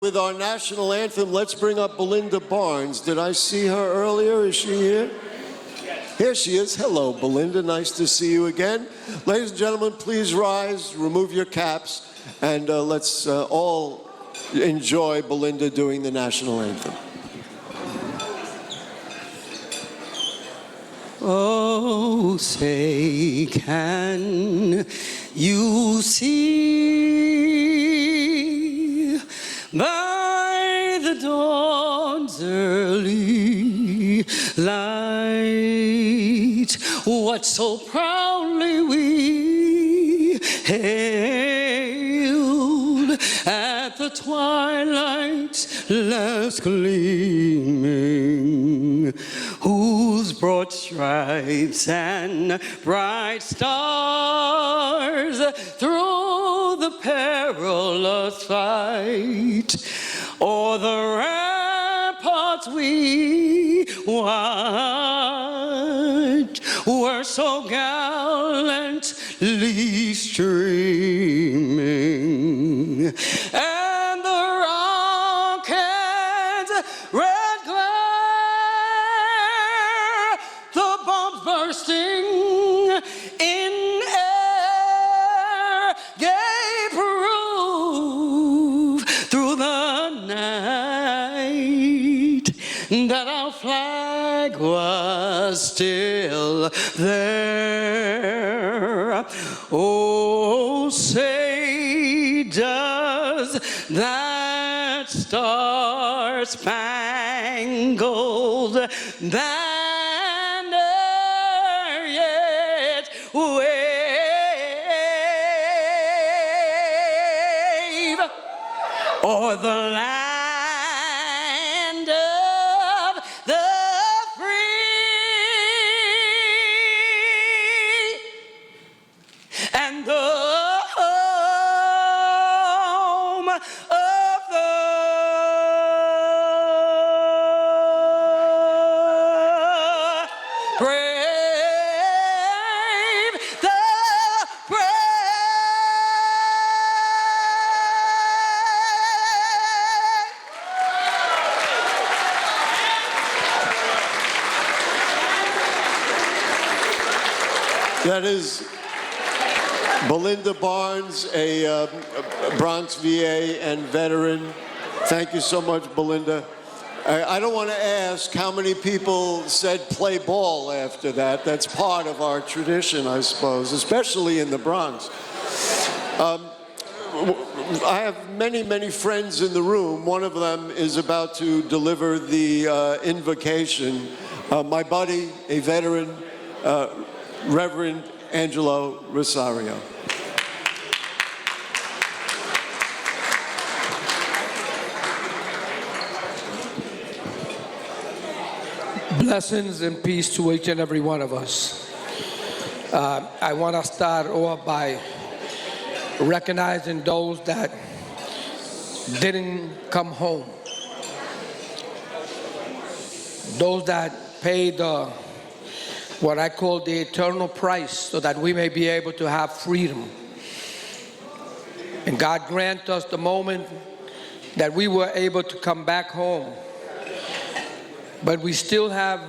With our national anthem, let's bring up Belinda Barnes. Did I see her earlier? Is she here? Here she is. Hello, Belinda. Nice to see you again. Ladies and gentlemen, please rise, remove your caps, and let's all enjoy Belinda doing the national anthem. Oh, say, can you see by the dawn's early light what so proudly we hailed at the twilight's last gleaming, whose broad stripes and bright stars through the perilous fight o'er the ramparts we watched were so gallantly streaming, and the rocket's red glare, the bombs bursting in air, gave proof through the night that our flag was still there. Oh, say, does that star-spangled banner yet wave o'er the land of the free and the home of the brave, the brave. That is Belinda Barnes, a Bronx VA and veteran. Thank you so much, Belinda. I don't want to ask how many people said play ball after that. That's part of our tradition, I suppose, especially in the Bronx. I have many, many friends in the room. One of them is about to deliver the invocation. My buddy, a veteran, Reverend Angelo Rosario. Blessings and peace to each and every one of us. I want to start off by recognizing those that didn't come home. Those that paid what I call the eternal price so that we may be able to have freedom. And God grant us the moment that we were able to come back home. But we still have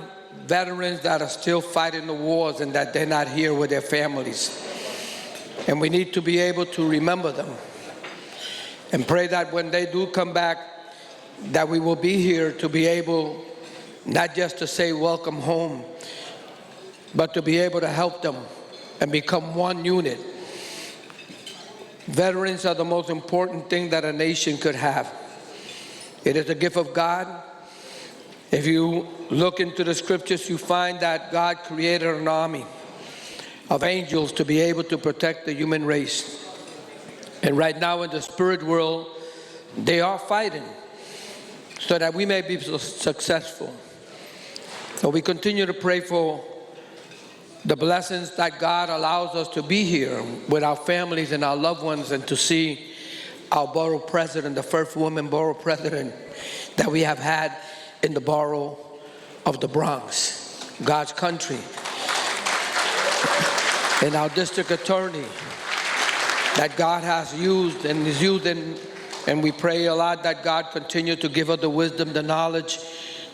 veterans that are still fighting the wars and that they're not here with their families. And we need to be able to remember them and pray that when they do come back, that we will be here to be able not just to say welcome home, but to be able to help them and become one unit. Veterans are the most important thing that a nation could have. It is a gift of God. If you look into the scriptures, you find that God created an army of angels to be able to protect the human race. And right now in the spirit world, they are fighting so that we may be successful. So we continue to pray for the blessings that God allows us to be here with our families and our loved ones and to see our borough president, the first woman borough president that we have had in the borough of the Bronx, God's country. And our district attorney that God has used and is using And we pray a lot that God continue to give us the wisdom, the knowledge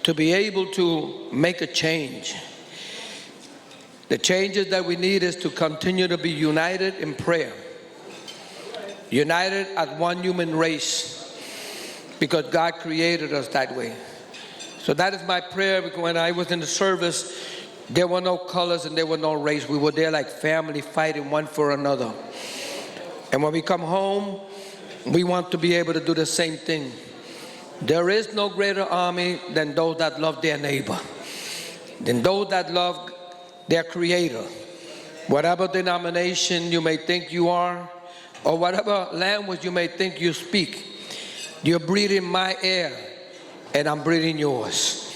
to be able to make a change. The changes that we need is to continue to be united in prayer. United as one human race, because God created us that way. So that is my prayer. Because when I was in the service, there were no colors and there were no race. We were there like family fighting one for another. And when we come home, we want to be able to do the same thing. There is no greater army than those that love their neighbor, than those that love their creator. Whatever denomination you may think you are, or whatever language you may think you speak, you're breathing my air and I'm breathing yours.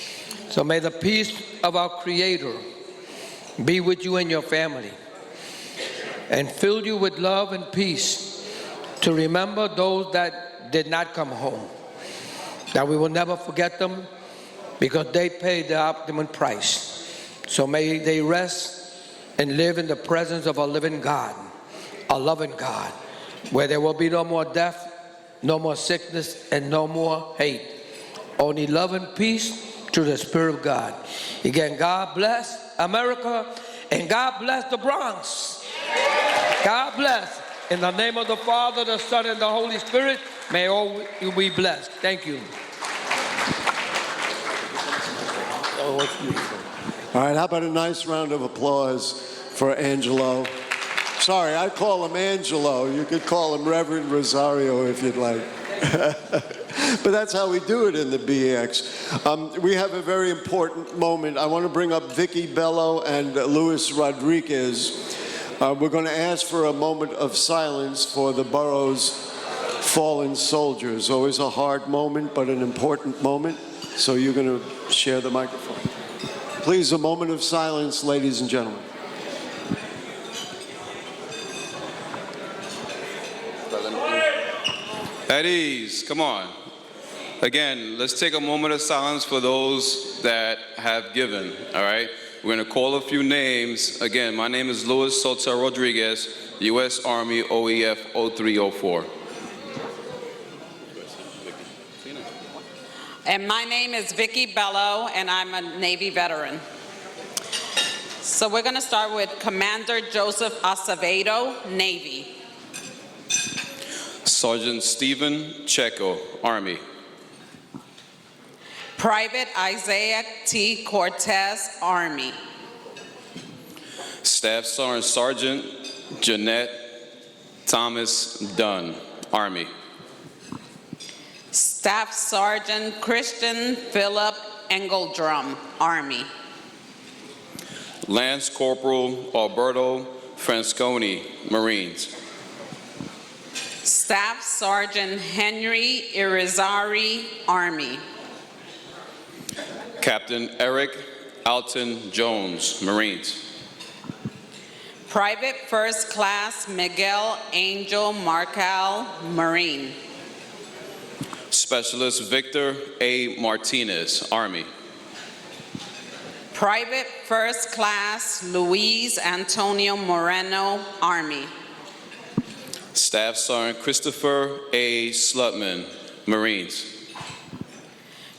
So may the peace of our Creator be with you and your family and fill you with love and peace to remember those that did not come home, that we will never forget them because they paid the ultimate price. So may they rest and live in the presence of a living God, a loving God, where there will be no more death, no more sickness, and no more hate. Only love and peace through the Spirit of God. Again, God bless America and God bless the Bronx. God bless. In the name of the Father, the Son, and the Holy Spirit, may all you be blessed. Thank you. All right, how about a nice round of applause for Angelo? Sorry, I call him Angelo. You could call him Reverend Rosario if you'd like. But that's how we do it in the BX. We have a very important moment. I want to bring up Vicky Bello and Luis Rodriguez. We're going to ask for a moment of silence for the borough's fallen soldiers. Always a hard moment, but an important moment. So you're going to share the microphone. Please, a moment of silence, ladies and gentlemen. At ease, come on. Again, let's take a moment of silence for those that have given, all right? We're gonna call a few names. Again, my name is Luis Soto Rodriguez, U.S. Army OEF 0304. And my name is Vicky Bello, and I'm a Navy veteran. So we're gonna start with Commander Joseph Acevedo, Navy. Sergeant Stephen Checo, Army. Private Isaiah T. Cortez, Army. Staff Sergeant Jeanette Thomas Dunn, Army. Staff Sergeant Christian Philip Engeldrum, Army. Lance Corporal Alberto Francesconi, Marines. Staff Sergeant Henry Irizarry, Army. Captain Eric Alton Jones, Marines. Private First Class Miguel Angel Marcal, Marine. Specialist Victor A. Martinez, Army. Private First Class Luis Antonio Moreno, Army. Staff Sergeant Christopher A. Slutman, Marines.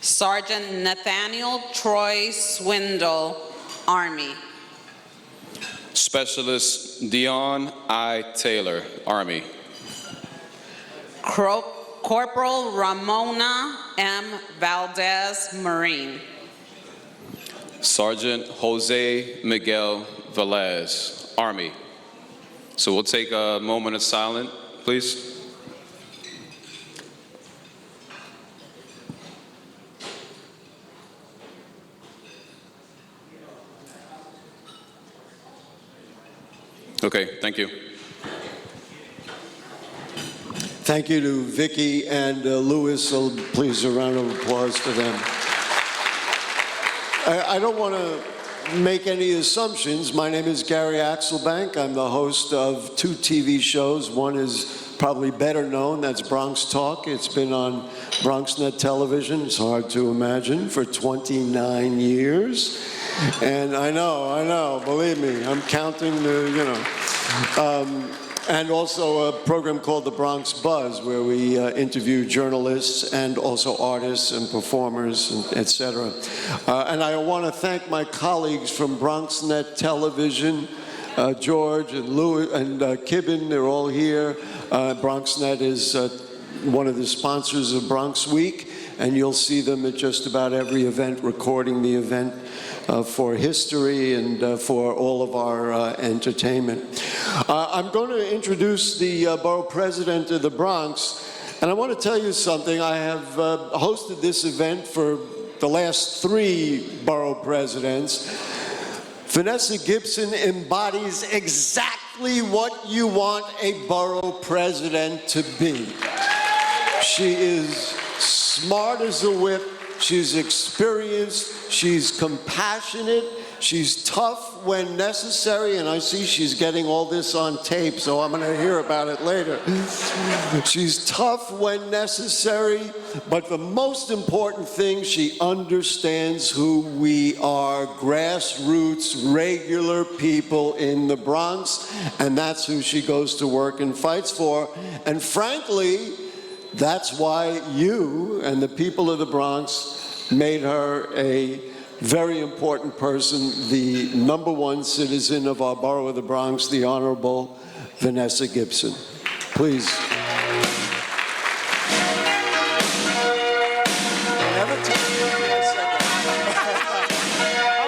Sergeant Nathaniel Troy Swindle, Army. Specialist Dion I. Taylor, Army. Corporal Ramona M. Valdez, Marine. Sergeant Jose Miguel Velez, Army. So we'll take a moment of silence, please. Okay, thank you. Thank you to Vicky and Louis. So please, a round of applause to them. I don't want to make any assumptions. My name is Gary Axelbank. I'm the host of 2 TV shows. One is probably better known. That's Bronx Talk. It's been on BronxNet television. It's hard to imagine, for 29 years. And I know, believe me, I'm counting the, and also a program called the Bronx Buzz, where we interview journalists and also artists and performers, and et cetera. And I want to thank my colleagues from BronxNet Television, George and Louis and Kibben, they're all here. BronxNet is one of the sponsors of Bronx Week, and you'll see them at just about every event, recording the event for history and for all of our entertainment. I'm going to introduce the borough president of the Bronx, and I want to tell you something. I have hosted this event for the last 3 borough presidents. Vanessa Gibson embodies exactly what you want a borough president to be. She is smart as a whip, she's experienced, she's compassionate, she's tough when necessary, and I see she's getting all this on tape, so I'm gonna hear about it later. She's tough when necessary, but the most important thing, she understands who we are, grassroots, regular people in the Bronx, and that's who she goes to work and fights for. And frankly, that's why you and the people of the Bronx made her a very important person, the #1 citizen of our borough of the Bronx, the Honorable Vanessa Gibson. Please.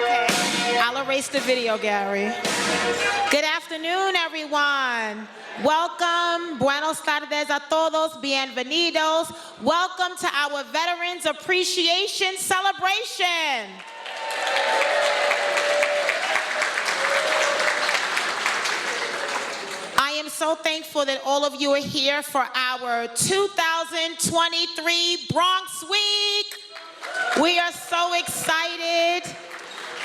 Okay, I'll erase the video, Gary. Good afternoon, everyone. Welcome, buenos tardes a todos, bienvenidos. Welcome to our Veterans Appreciation Celebration. I am so thankful that all of you are here for our 2023 Bronx Week. We are so excited.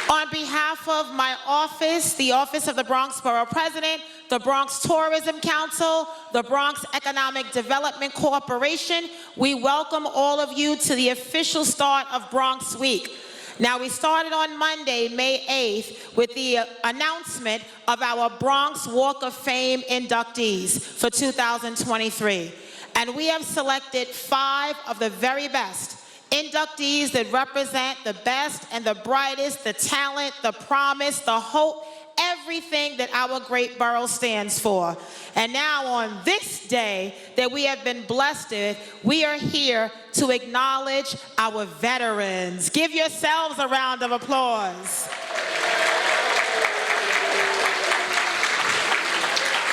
On behalf of my office, the Office of the Bronx Borough President, the Bronx Tourism Council, the Bronx Economic Development Corporation, we welcome all of you to the official start of Bronx Week. Now, we started on Monday, May 8th, with the announcement of our Bronx Walk of Fame inductees for 2023. And we have selected 5 of the very best inductees that represent the best and the brightest, the talent, the promise, the hope, everything that our great borough stands for. And now on this day that we have been blessed with, we are here to acknowledge our veterans. Give yourselves a round of applause.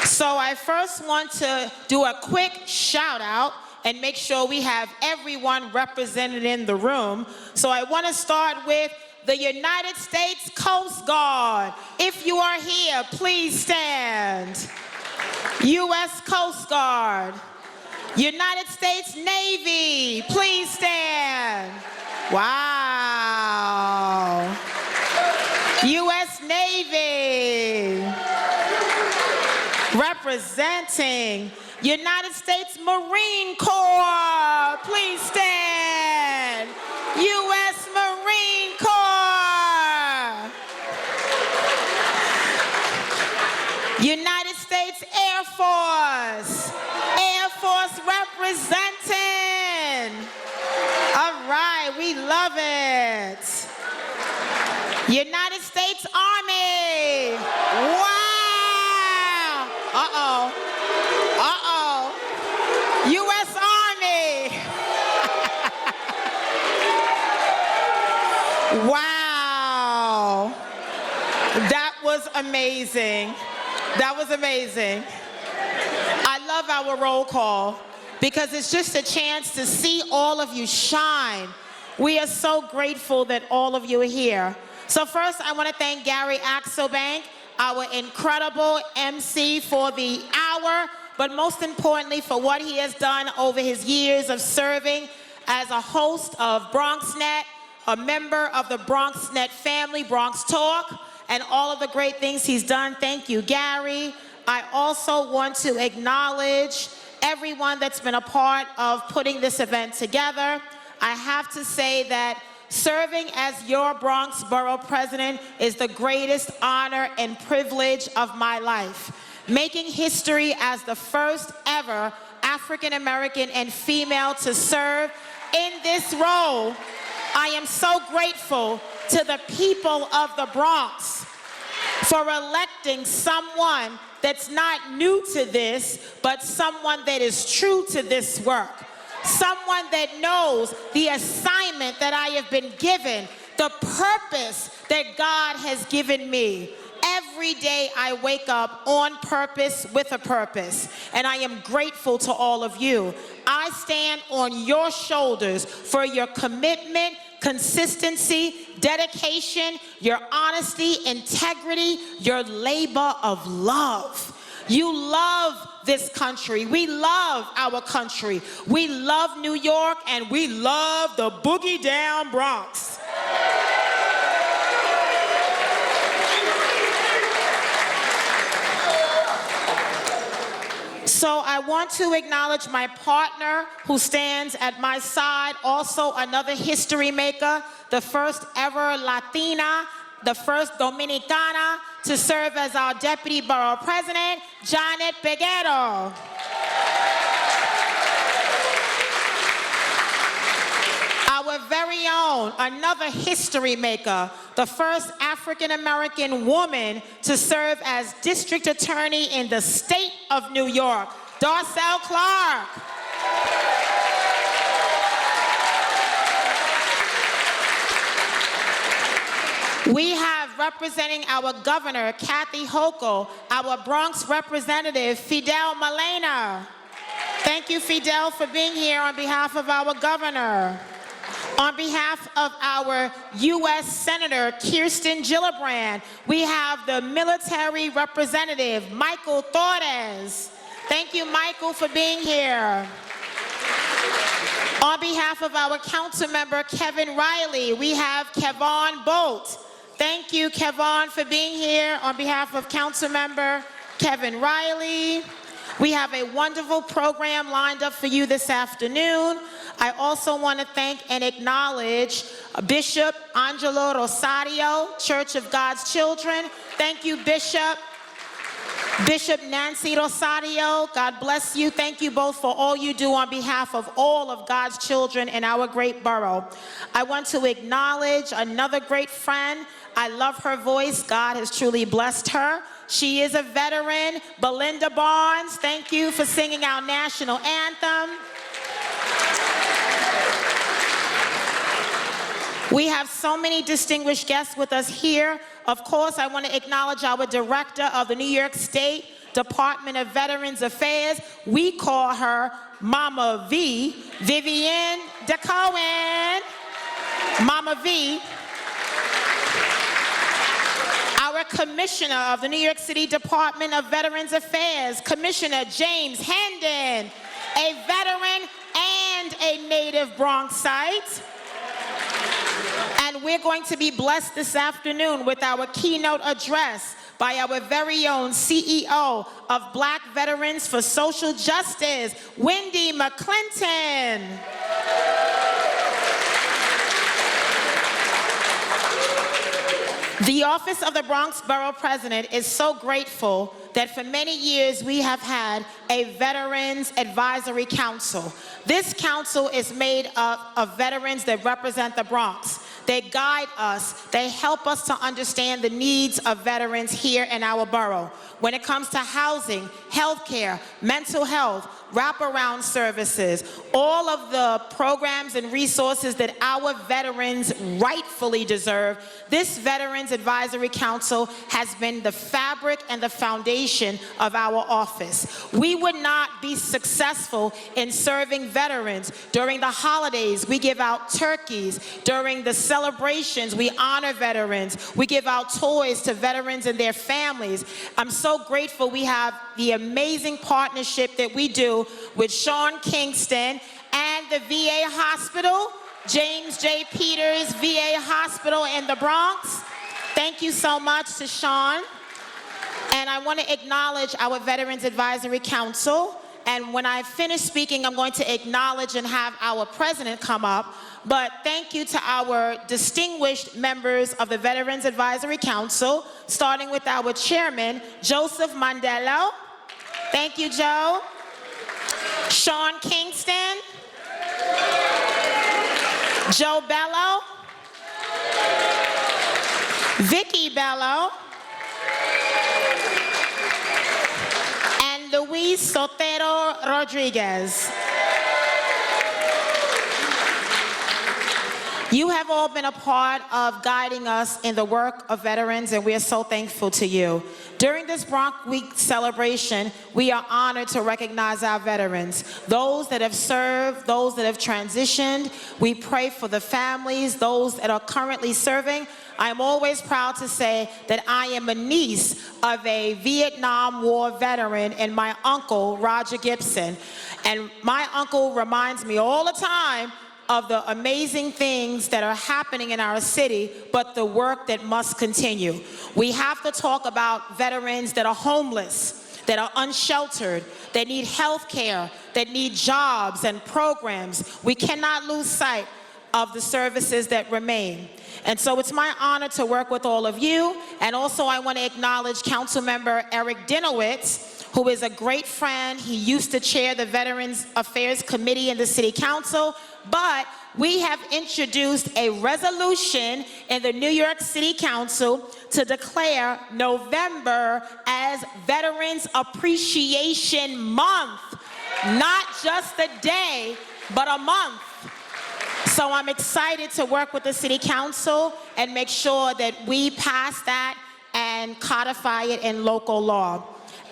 So I first want to do a quick shout out and make sure we have everyone represented in the room. So I want to start with the United States Coast Guard. If you are here, please stand. U.S. Coast Guard. United States Navy, please stand. Wow. U.S. Navy. Representing United States Marine Corps, please stand. U.S. Marine Corps. United States Air Force. Air Force representing. All right, we love it. United States Army. Wow. Uh-oh. Uh-oh. U.S. Army. Wow. That was amazing. That was amazing. I love our roll call because it's just a chance to see all of you shine. We are so grateful that all of you are here. So first, I want to thank Gary Axelbank, our incredible MC, for the hour, but most importantly for what he has done over his years of serving as a host of BronxNet, a member of the BronxNet family, Bronx Talk, and all of the great things he's done. Thank you, Gary. I also want to acknowledge everyone that's been a part of putting this event together. I have to say that serving as your Bronx Borough President is the greatest honor and privilege of my life. making history as the first ever African American and female to serve in this role. I am so grateful to the people of the Bronx for electing someone that's not new to this, but someone that is true to this work. Someone that knows the assignment that I have been given, the purpose that God has given me. Every day I wake up on purpose with a purpose, and I am grateful to all of you. I stand on your shoulders for your commitment, consistency, dedication, your honesty, integrity, your labor of love. You love this country. We love our country. We love New York, and we love the boogie down Bronx. So I want to acknowledge my partner who stands at my side, also another history maker, the first ever Latina, the first Dominicana to serve as our Deputy Borough President, Janet Peguero. Our very own, another history maker, the first African American woman to serve as District Attorney in the state of New York, Darcel Clark. We have representing our governor, Kathy Hochul, our Bronx representative, Fidel Malena. Thank you, Fidel, for being here on behalf of our governor. On behalf of our U.S. Senator, Kirsten Gillibrand, we have the military representative, Michael Torres. Thank you, Michael, for being here. On behalf of our council member, Kevin Riley, we have Kevon Bolt. Thank you, Kevon, for being here on behalf of council member Kevin Riley. We have a wonderful program lined up for you this afternoon. I also want to thank and acknowledge Bishop Angelo Rosario, Church of God's Children. Thank you, Bishop. Bishop Nancy Rosario, God bless you. Thank you both for all you do on behalf of all of God's children in our great borough. I want to acknowledge another great friend. I love her voice. God has truly blessed her. She is a veteran, Belinda Barnes. Thank you for singing our national anthem. We have so many distinguished guests with us here. Of course, I want to acknowledge our director of the New York State Department of Veterans Affairs. We call her Mama V, Vivienne DeCohen. Mama V. Our Commissioner of the New York City Department of Veterans Affairs, Commissioner James Hendon, a veteran and a native Bronxite. And we're going to be blessed this afternoon with our keynote address by our very own CEO of Black Veterans for Social Justice, Wendy McClinton. The Office of the Bronx Borough President is so grateful that for many years we have had a Veterans Advisory Council. This council is made up of veterans that represent the Bronx. They guide us, they help us to understand the needs of veterans here in our borough. When it comes to housing, healthcare, mental health, wraparound services, all of the programs and resources that our veterans rightfully deserve, this Veterans Advisory Council has been the fabric and the foundation of our office. We would not be successful in serving veterans. During the holidays, we give out turkeys. During the celebrations, we honor veterans. We give out toys to veterans and their families. I'm so grateful we have the amazing partnership that we do with Sean Kingston and the VA Hospital, James J. Peters VA Hospital in the Bronx. Thank you so much to Sean. And I want to acknowledge our Veterans Advisory Council And when I finish speaking, I'm going to acknowledge and have our president come up. But thank you to our distinguished members of the Veterans Advisory Council, starting with our chairman, Joseph Mandela. Thank you, Joe. Sean Kingston. Joe Bello. Vicky Bello. And Luis Sotero Rodriguez. You have all been a part of guiding us in the work of veterans, and we are so thankful to you. During this Bronx Week celebration, we are honored to recognize our veterans, those that have served, those that have transitioned. We pray for the families, those that are currently serving. I am always proud to say that I am a niece of a Vietnam War veteran and my uncle, Roger Gibson. And my uncle reminds me all the time of the amazing things that are happening in our city, but the work that must continue. We have to talk about veterans that are homeless, that are unsheltered, that need health care, that need jobs and programs. We cannot lose sight of the services that remain. And so it's my honor to work with all of you. And also I want to acknowledge Councilmember Eric Dinowitz, who is a great friend. He used to chair the Veterans Affairs Committee in the City Council, but we have introduced a resolution in the New York City Council to declare November as Veterans Appreciation Month. Not just a day, but a month. So I'm excited to work with the City Council and make sure that we pass that and codify it in local law.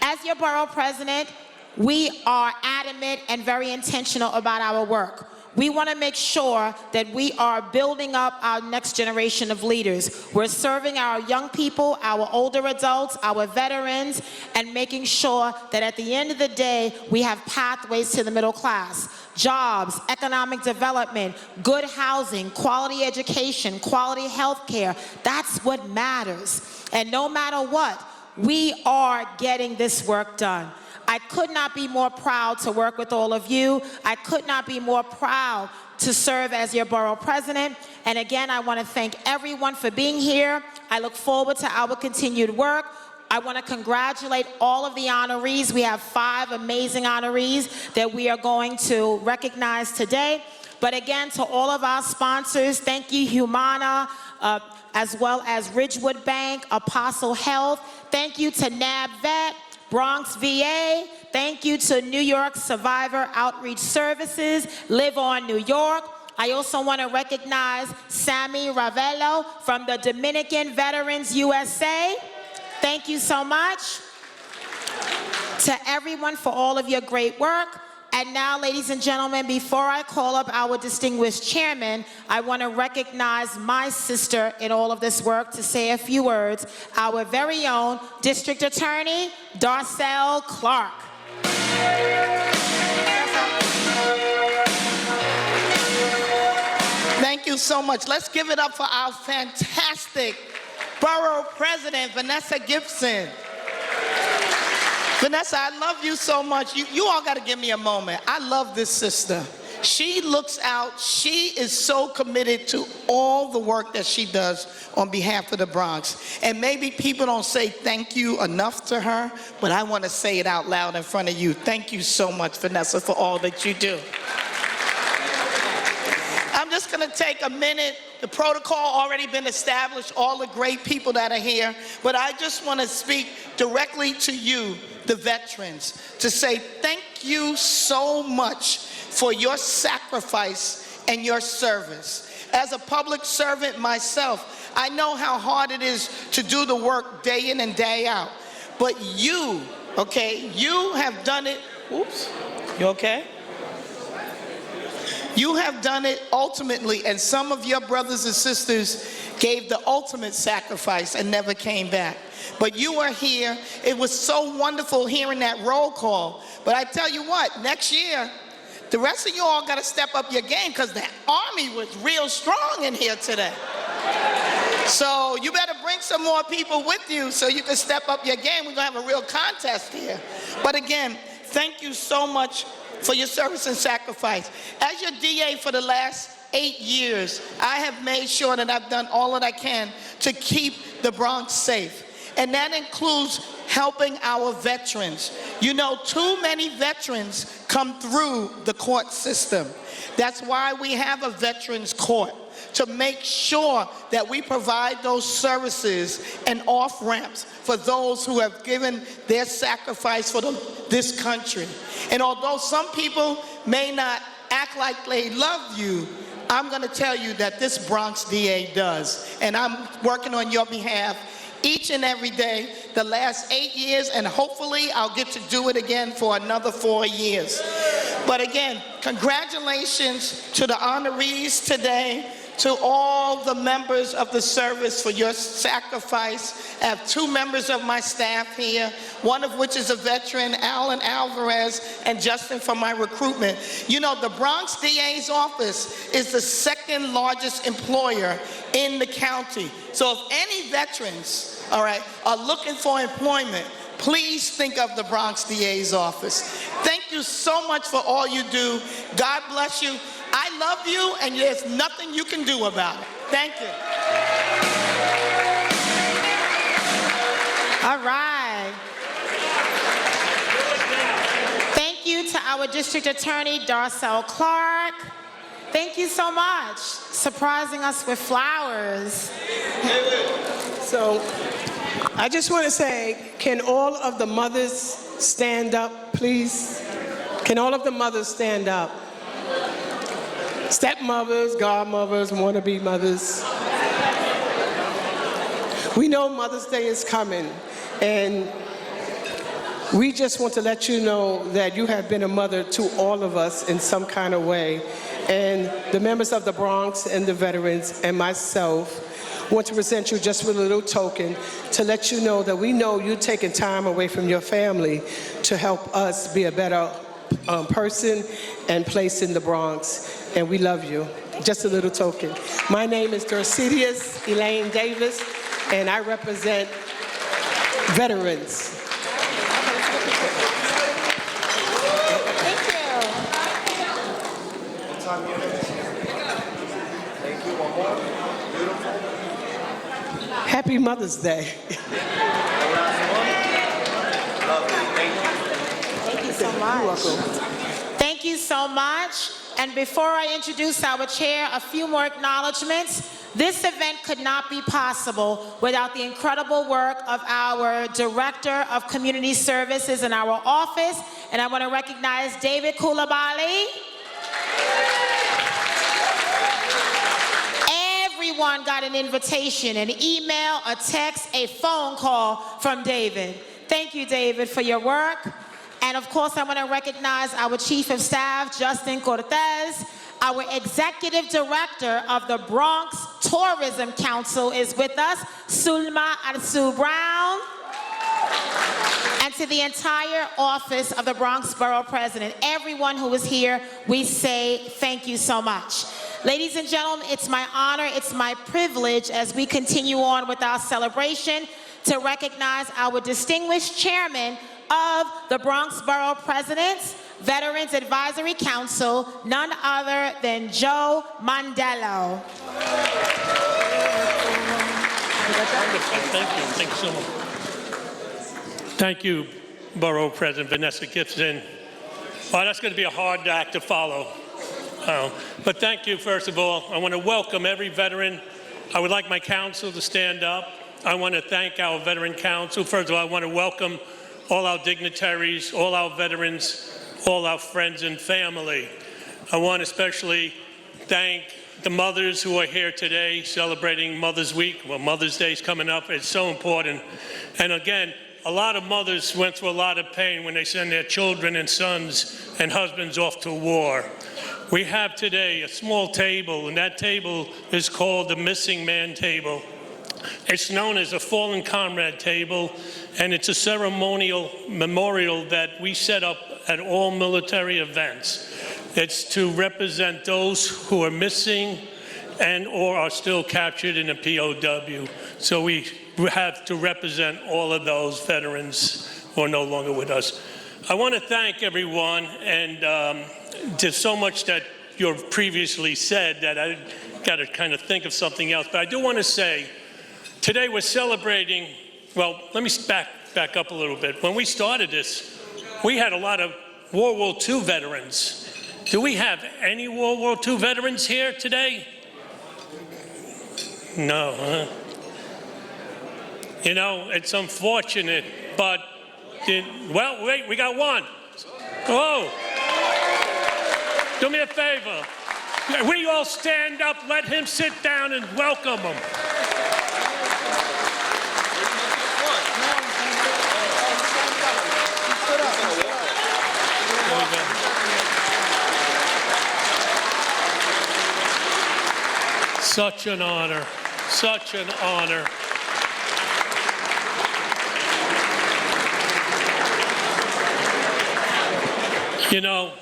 As your borough president, we are adamant and very intentional about our work. We want to make sure that we are building up our next generation of leaders. We're serving our young people, our older adults, our veterans, and making sure that at the end of the day, we have pathways to the middle class. Jobs, economic development, good housing, quality education, quality health care. That's what matters. And no matter what, we are getting this work done. I could not be more proud to work with all of you. I could not be more proud to serve as your borough president. And again, I want to thank everyone for being here. I look forward to our continued work. I want to congratulate all of the honorees. We have 5 amazing honorees that we are going to recognize today. But again, to all of our sponsors, thank you, Humana, as well as Ridgewood Bank, Apostle Health. Thank you to NABVET, Bronx VA. Thank you to New York Survivor Outreach Services, Live On New York. I also want to recognize Sammy Ravello from the Dominican Veterans USA. Thank you so much to everyone for all of your great work. And now, ladies and gentlemen, before I call up our distinguished chairman, I want to recognize my sister in all of this work to say a few words, our very own District Attorney, Darcel Clark. Thank you so much. Let's give it up for our fantastic Borough President, Vanessa Gibson. Vanessa, I love you so much. You all got to give me a moment. I love this sister. She looks out. She is so committed to all the work that she does on behalf of the Bronx. And maybe people don't say thank you enough to her, but I want to say it out loud in front of you. Thank you so much, Vanessa, for all that you do. I'm just going to take a minute. The protocol already been established, all the great people that are here, but I just want to speak directly to you, the veterans, to say thank you so much for your sacrifice and your service. As a public servant myself, I know how hard it is to do the work day in and day out, but you, okay, you have done it. Oops, you okay? You have done it ultimately, and some of your brothers and sisters gave the ultimate sacrifice and never came back. But you are here. It was so wonderful hearing that roll call. But I tell you what, next year, the rest of you all got to step up your game because the Army was real strong in here today. So you better bring some more people with you so you can step up your game. We're going to have a real contest here. But again, thank you so much for your service and sacrifice. As your DA for the last 8 years, I have made sure that I've done all that I can to keep the Bronx safe. And that includes helping our veterans. You know, too many veterans come through the court system. That's why we have a veterans court, to make sure that we provide those services and off-ramps for those who have given their sacrifice for this country. And although some people may not act like they love you, I'm going to tell you that this Bronx DA does. And I'm working on your behalf each and every day, the last 8 years, and hopefully I'll get to do it again for another 4 years. But again, congratulations to the honorees today, to all the members of the service for your sacrifice. I have 2 members of my staff here, one of which is a veteran, Alan Alvarez, and Justin for my recruitment. You know, the Bronx DA's office is the 2nd largest employer in the county. So if any veterans, all right, are looking for employment, please think of the Bronx DA's office. Thank you so much for all you do. God bless you. I love you, and there's nothing you can do about it. Thank you. All right. Thank you to our District Attorney, Darcel Clark. Thank you so much, surprising us with flowers. So I just want to say, can all of the mothers stand up, please? Can all of the mothers stand up? Stepmothers, godmothers, wannabe mothers. We know Mother's Day is coming, and we just want to let you know that you have been a mother to all of us in some kind of way. And the members of the Bronx and the veterans and myself want to present you just with a little token to let you know that we know you're taking time away from your family to help us be a better person and place in the Bronx. And we love you. Just a little token. My name is Dorcetius Elaine Davis, and I represent veterans. Thank you. Thank you. One more. Beautiful. Happy Mother's Day. Thank you so much. You're welcome. Thank you so much. And before I introduce our chair, a few more acknowledgments. This event could not be possible without the incredible work of our Director of Community Services in our office. And I want to recognize David Koulibaly. Everyone got an invitation, an email, a text, a phone call from David. Thank you, David, for your work. And of course, I want to recognize our Chief of Staff, Justin Cortez. Our Executive Director of the Bronx Tourism Council is with us, Sulma Arsu Brown. And to the entire office of the Bronx Borough President, everyone who is here, we say thank you so much. Ladies and gentlemen, it's my honor, it's my privilege as we continue on with our celebration to recognize our distinguished chairman of the Bronx Borough President's Veterans Advisory Council, none other than Joe Mondello. Thank you. Thank you so much. Thank you, Borough President Vanessa Gibson. Well, that's going to be a hard act to follow. But thank you, first of all. I want to welcome every veteran. I would like my council to stand up. I want to thank our Veteran Council. First of all, I want to welcome all our dignitaries, all our veterans, all our friends and family. I want to especially thank the mothers who are here today celebrating Mother's Week. Well, Mother's Day is coming up. It's so important. And again, a lot of mothers went through a lot of pain when they send their children and sons and husbands off to war. We have today a small table, and that table is called the Missing Man Table. It's known as a Fallen Comrade Table, and it's a ceremonial memorial that we set up at all military events. It's to represent those who are missing and or are still captured in a POW. So we have to represent all of those veterans who are no longer with us. I want to thank everyone, and there's so much that you've previously said that I got to kind of think of something else. But I do want to say, today we're celebrating, well, let me back up a little bit. When we started this, we had a lot of World War II veterans. Do we have any World War II veterans here today? No, huh? You know, it's unfortunate, but, well, wait, we got one. Whoa. Do me a favor. We all stand up, let him sit down, and welcome him. Such an honor. Such an honor. You know,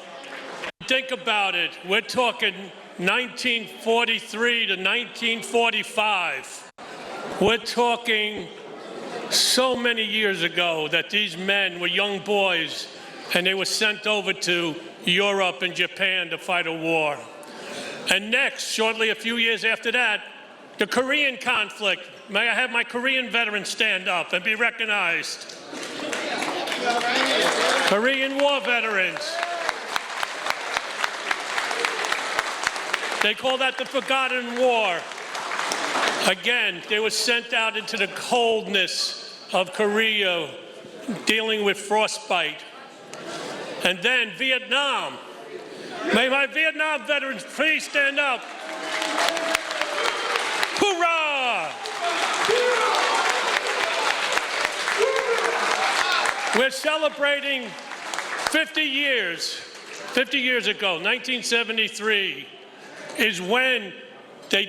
think about it. We're talking 1943 to 1945. We're talking so many years ago that these men were young boys and they were sent over to Europe and Japan to fight a war. And next, shortly a few years after that, the Korean conflict. May I have my Korean veterans stand up and be recognized? Korean War veterans. They call that the Forgotten War. Again, they were sent out into the coldness of Korea, dealing with frostbite. And then Vietnam. May my Vietnam veterans please stand up. Hoorah! We're celebrating 50 years. 50 years ago, 1973, is when they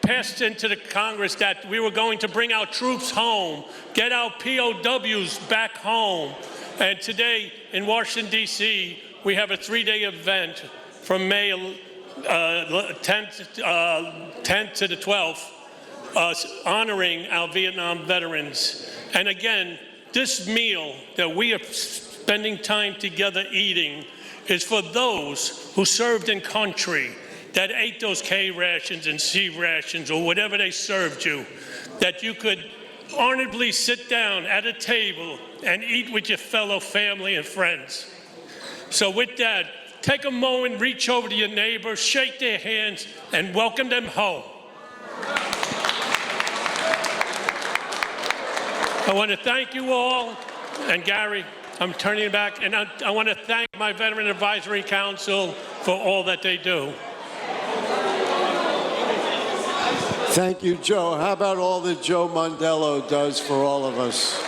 passed into the Congress that we were going to bring our troops home, get our POWs back home. And today in Washington, D.C., we have a 3-day event from May 10th to the 12th, honoring our Vietnam veterans. And again, this meal that we are spending time together eating is for those who served in country, that ate those K rations and C rations or whatever they served you, that you could honorably sit down at a table and eat with your fellow family and friends. So with that, take a moment, reach over to your neighbor, shake their hands, and welcome them home. I want to thank you all, and Gary, I'm turning it back, and I want to thank my Veteran Advisory Council for all that they do. Thank you, Joe. How about all that Joe Mondello does for all of us?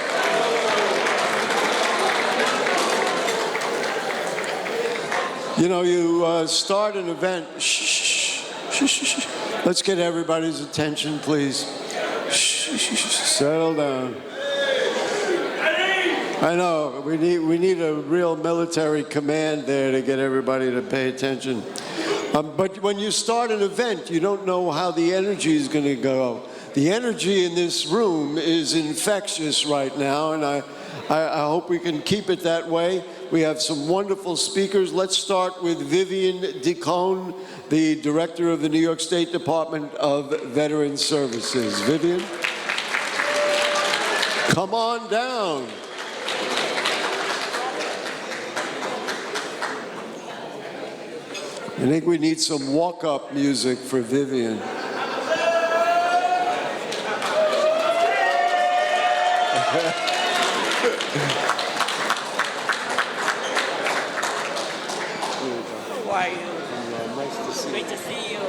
You know, you start an event. Shh, shh, shh, shh. Let's get everybody's attention, please. Shh, shh, shh. Settle down. I know, we need a real military command there to get everybody to pay attention. But when you start an event, you don't know how the energy is going to go. The energy in this room is infectious right now, and I hope we can keep it that way. We have some wonderful speakers. Let's start with Vivian DeCone, the Director of the New York State Department of Veterans Services. Vivian, come on down. I think we need some walk-up music for Vivian. Great to see you.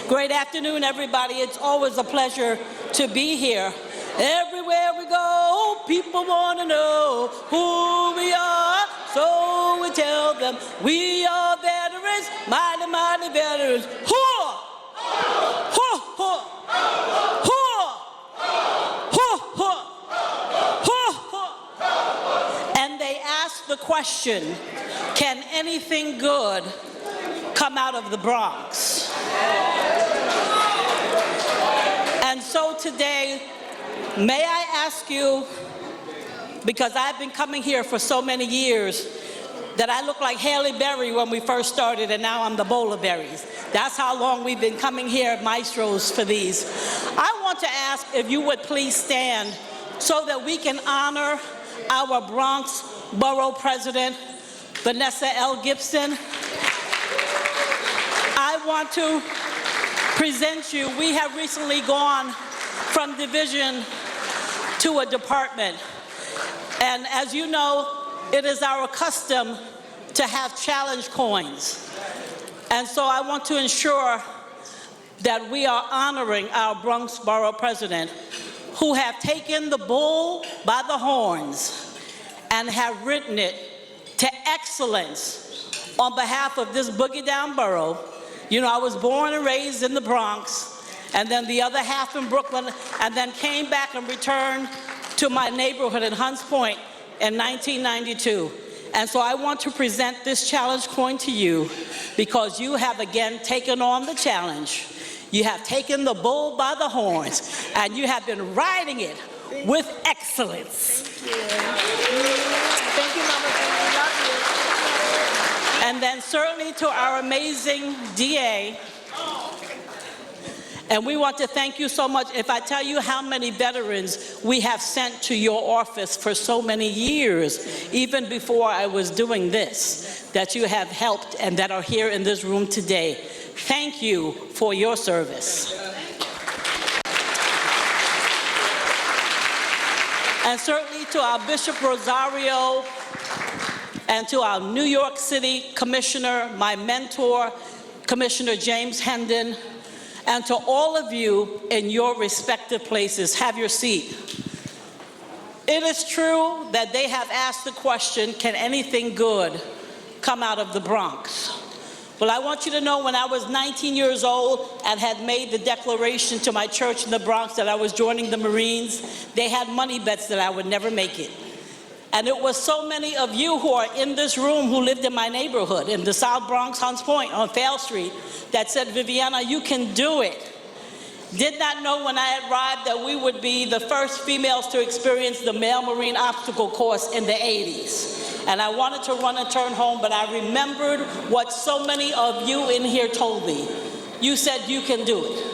Great afternoon, everybody. It's always a pleasure to be here. Everywhere we go, people want to know who we are, so we tell them we are veterans, mighty, mighty veterans. Hoo! Hoo! Hoo! Hoo! Hoo! Hoo! Hoo! And they ask the question, can anything good come out of the Bronx? And so today, may I ask you because I've been coming here for so many years that I look like Halle Berry when we first started, and now I'm the bowl of berries. That's how long we've been coming here at Maestros for these. I want to ask if you would please stand so that we can honor our Bronx Borough President, Vanessa L. Gibson. I want to present you, we have recently gone from division to a department. And as you know, it is our custom to have challenge coins. And so I want to ensure that we are honoring our Bronx Borough President, who have taken the bull by the horns and have ridden it to excellence on behalf of this boogie down borough. You know, I was born and raised in the Bronx, and then the other half in Brooklyn, and then came back and returned to my neighborhood in Hunts Point in 1992. And so I want to present this challenge coin to you because you have again taken on the challenge. You have taken the bull by the horns, and you have been riding it with excellence. Thank you. Thank you, Mama. We love you. And then certainly to our amazing DA, and we want to thank you so much. If I tell you how many veterans we have sent to your office for so many years, even before I was doing this, that you have helped and that are here in this room today. Thank you for your service. And certainly to our Bishop Rosario and to our New York City Commissioner, my mentor, Commissioner James Hendon, and to all of you in your respective places. Have your seat. It is true that they have asked the question, can anything good come out of the Bronx? Well, I want you to know when I was 19 years old and had made the declaration to my church in the Bronx that I was joining the Marines, they had money bets that I would never make it. And it was so many of you who are in this room who lived in my neighborhood, in the South Bronx, Hunts Point, on Fale Street, that said, Viviana, you can do it. Did not know when I arrived that we would be the first females to experience the male Marine obstacle course in the 80s. And I wanted to run and turn home, but I remembered what so many of you in here told me. You said you can do it.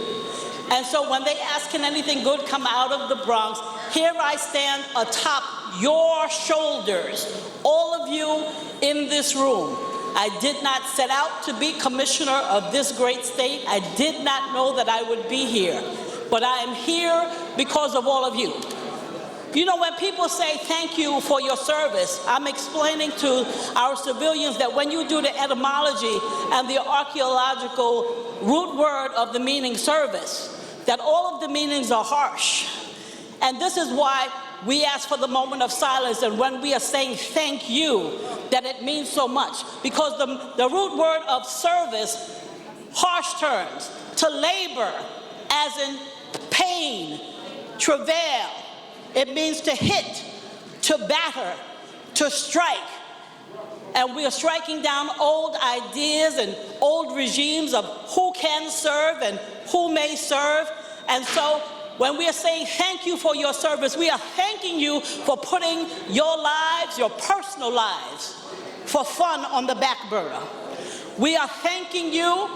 And so when they ask, can anything good come out of the Bronx, here I stand atop your shoulders, all of you in this room. I did not set out to be commissioner of this great state. I did not know that I would be here, but I am here because of all of you. You know, when people say thank you for your service, I'm explaining to our civilians that when you do the etymology and the archaeological root word of the meaning service, that all of the meanings are harsh. And this is why we ask for the moment of silence, and when we are saying thank you, that it means so much. Because the root word of service, harsh terms, to labor, as in pain, travail. It means to hit, to batter, to strike. And we are striking down old ideas and old regimes of who can serve and who may serve. And so when we are saying thank you for your service, we are thanking you for putting your lives, your personal lives, for fun on the back burner. We are thanking you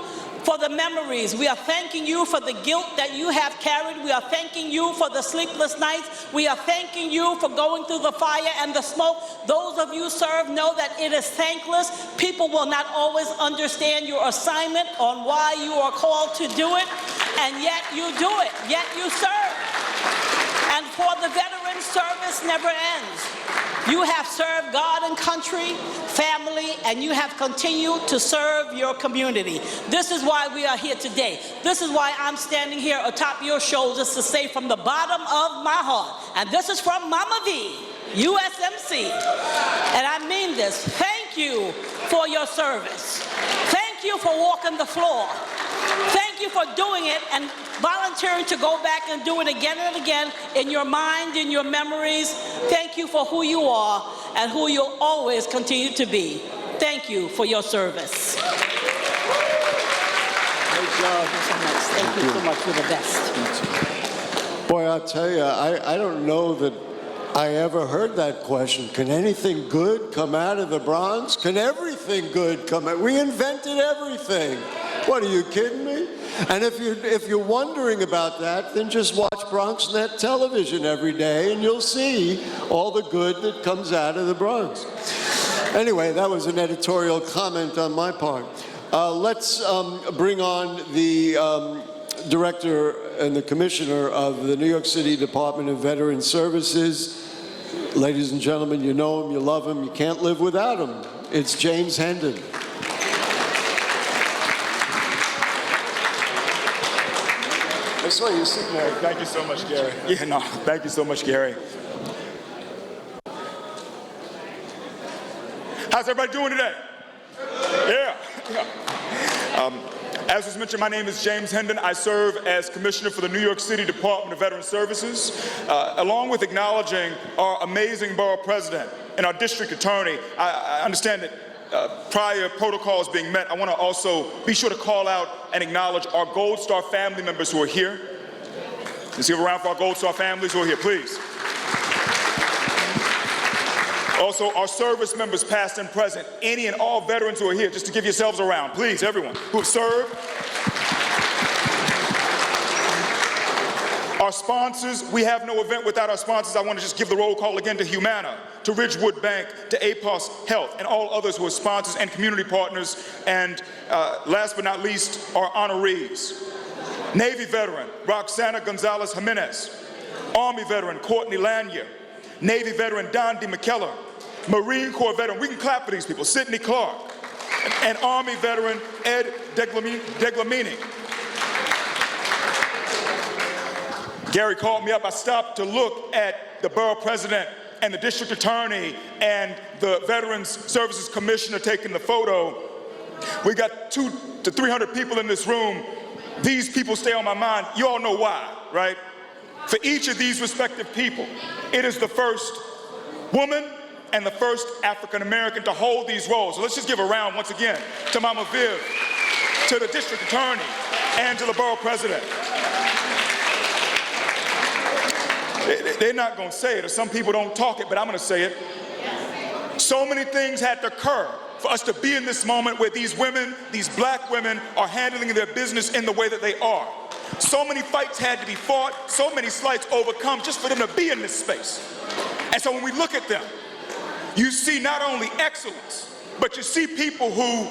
for the memories. We are thanking you for the guilt that you have carried. We are thanking you for the sleepless nights. We are thanking you for going through the fire and the smoke. Those of you serve know that it is thankless. People will not always understand your assignment on why you are called to do it, and yet you do it, yet you serve. And for the veterans, service never ends. You have served God and country, family, and you have continued to serve your community. This is why we are here today. This is why I'm standing here atop your shoulders to say from the bottom of my heart, and this is from Mama V, USMC, and I mean this, thank you for your service. Thank you for walking the floor. Thank you for doing it and volunteering to go back and do it again and again in your mind, in your memories. Thank you for who you are and who you'll always continue to be. Thank you for your service. Great job. Thank you so much. You're the best. Boy, I'll tell you, I don't know that I ever heard that question. Can anything good come out of the Bronx? Can everything good come out? We invented everything. What, are you kidding me? And if you're wondering about that, then just watch BronxNet television every day and you'll see all the good that comes out of the Bronx. Anyway, that was an editorial comment on my part. Let's bring on the Director and the Commissioner of the New York City Department of Veteran Services. Ladies and gentlemen, you know him, you love him, you can't live without him. It's James Hendon. I saw you sitting there. Thank you so much, Gary. Yeah, no, thank you so much, Gary. How's everybody doing today? Yeah. As was mentioned, my name is James Hendon. I serve as Commissioner for the New York City Department of Veteran Services. Along with acknowledging our amazing Borough President and our District Attorney, I understand that prior protocols being met, I want to also be sure to call out and acknowledge our Gold Star family members who are here. Let's give a round for our Gold Star families who are here, please. Also, our service members, past and present, any and all veterans who are here, just to give yourselves a round, please, everyone who have served. Our sponsors, we have no event without our sponsors. I want to just give the roll call again to Humana, to Ridgewood Bank, to APOS Health, and all others who are sponsors and community partners. And last but not least, our honorees. Navy veteran, Roxana Gonzalez Jimenez. Army veteran, Courtney Lanier. Navy veteran, Don D. McKellar. Marine Corps veteran, we can clap for these people, Sidney Clark. And Army veteran, Ed Deglamini. Gary called me up. I stopped to look at the Borough President and the District Attorney and the Veterans Services Commissioner taking the photo. We got 200 to 300 people in this room. These people stay on my mind. You all know why, right? For each of these respective people, it is the first woman and the first African American to hold these roles. So let's just give a round once again to Mama Viv, to the District Attorney, and to the Borough President. They're not going to say it, or some people don't talk it, but I'm going to say it. So many things had to occur for us to be in this moment where these women, these black women, are handling their business in the way that they are. So many fights had to be fought, so many slights overcome just for them to be in this space. And so when we look at them, you see not only excellence, but you see people who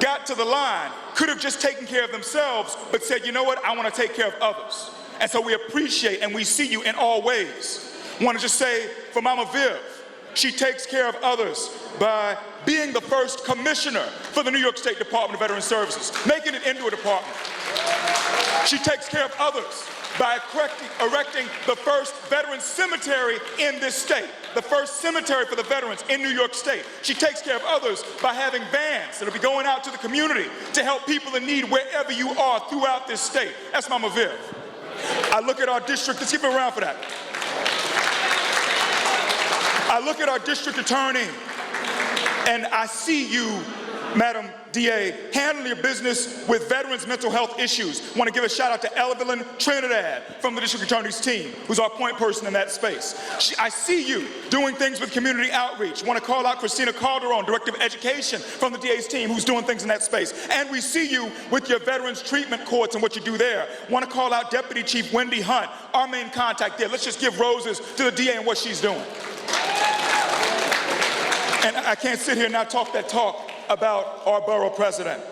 got to the line, could have just taken care of themselves, but said, you know what, I want to take care of others. And so we appreciate and we see you in all ways. I want to just say for Mama Viv, she takes care of others by being the first commissioner for the New York State Department of Veteran Services, making it into a department. She takes care of others by erecting the first veteran cemetery in this state, the first cemetery for the veterans in New York State. She takes care of others by having vans that'll be going out to the community to help people in need wherever you are throughout this state. That's Mama Viv. I look at our district, let's give it a round for that. I look at our district attorney and I see you, Madam DA, handling your business with veterans' mental health issues. I want to give a shout out to Evelyn Trinidad from the district attorney's team, who's our point person in that space. I see you doing things with community outreach. I want to call out Christina Calderon, Director of Education from the DA's team, who's doing things in that space. And we see you with your veterans treatment courts and what you do there. I want to call out Deputy Chief Wendy Hunt, our main contact there. Let's just give roses to the DA and what she's doing. And I can't sit here and not talk that talk about our borough president.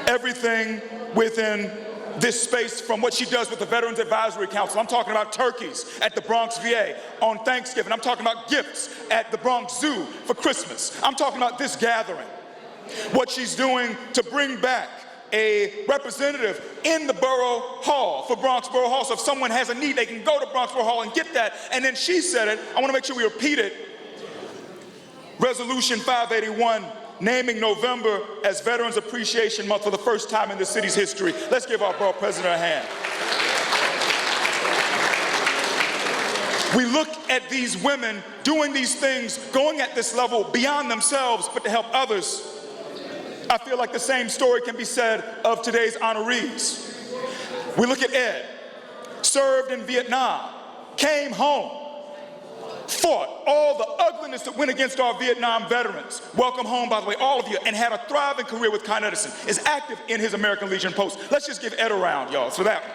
Everything within this space, from what she does with the Veterans Advisory Council. I'm talking about turkeys at the Bronx VA on Thanksgiving. I'm talking about gifts at the Bronx Zoo for Christmas. I'm talking about this gathering. What she's doing to bring back a representative in the Borough Hall for Bronx Borough Hall. So if someone has a need, they can go to Bronx Borough Hall and get that. And then she said it. I want to make sure we repeat it. Resolution 581, naming November as Veterans Appreciation Month for the first time in the city's history. Let's give our borough president a hand. We look at these women doing these things, going at this level beyond themselves, but to help others. I feel like the same story can be said of today's honorees. We look at Ed, served in Vietnam, came home, fought all the ugliness that went against our Vietnam veterans. Welcome home, by the way, all of you, and had a thriving career with Con Edison, is active in his American Legion post. Let's just give Ed a round, y'all, for that one.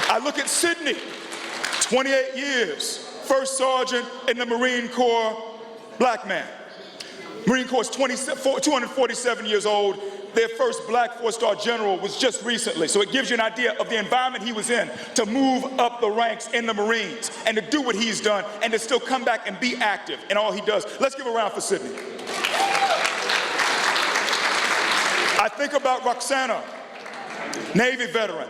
I look at Sydney, 28 years, first sergeant in the Marine Corps, black man. Marine Corps is 247 years old. Their first black four-star general was just recently. So it gives you an idea of the environment he was in to move up the ranks in the Marines and to do what he's done and to still come back and be active in all he does. Let's give a round for Sydney. I think about Roxana, Navy veteran,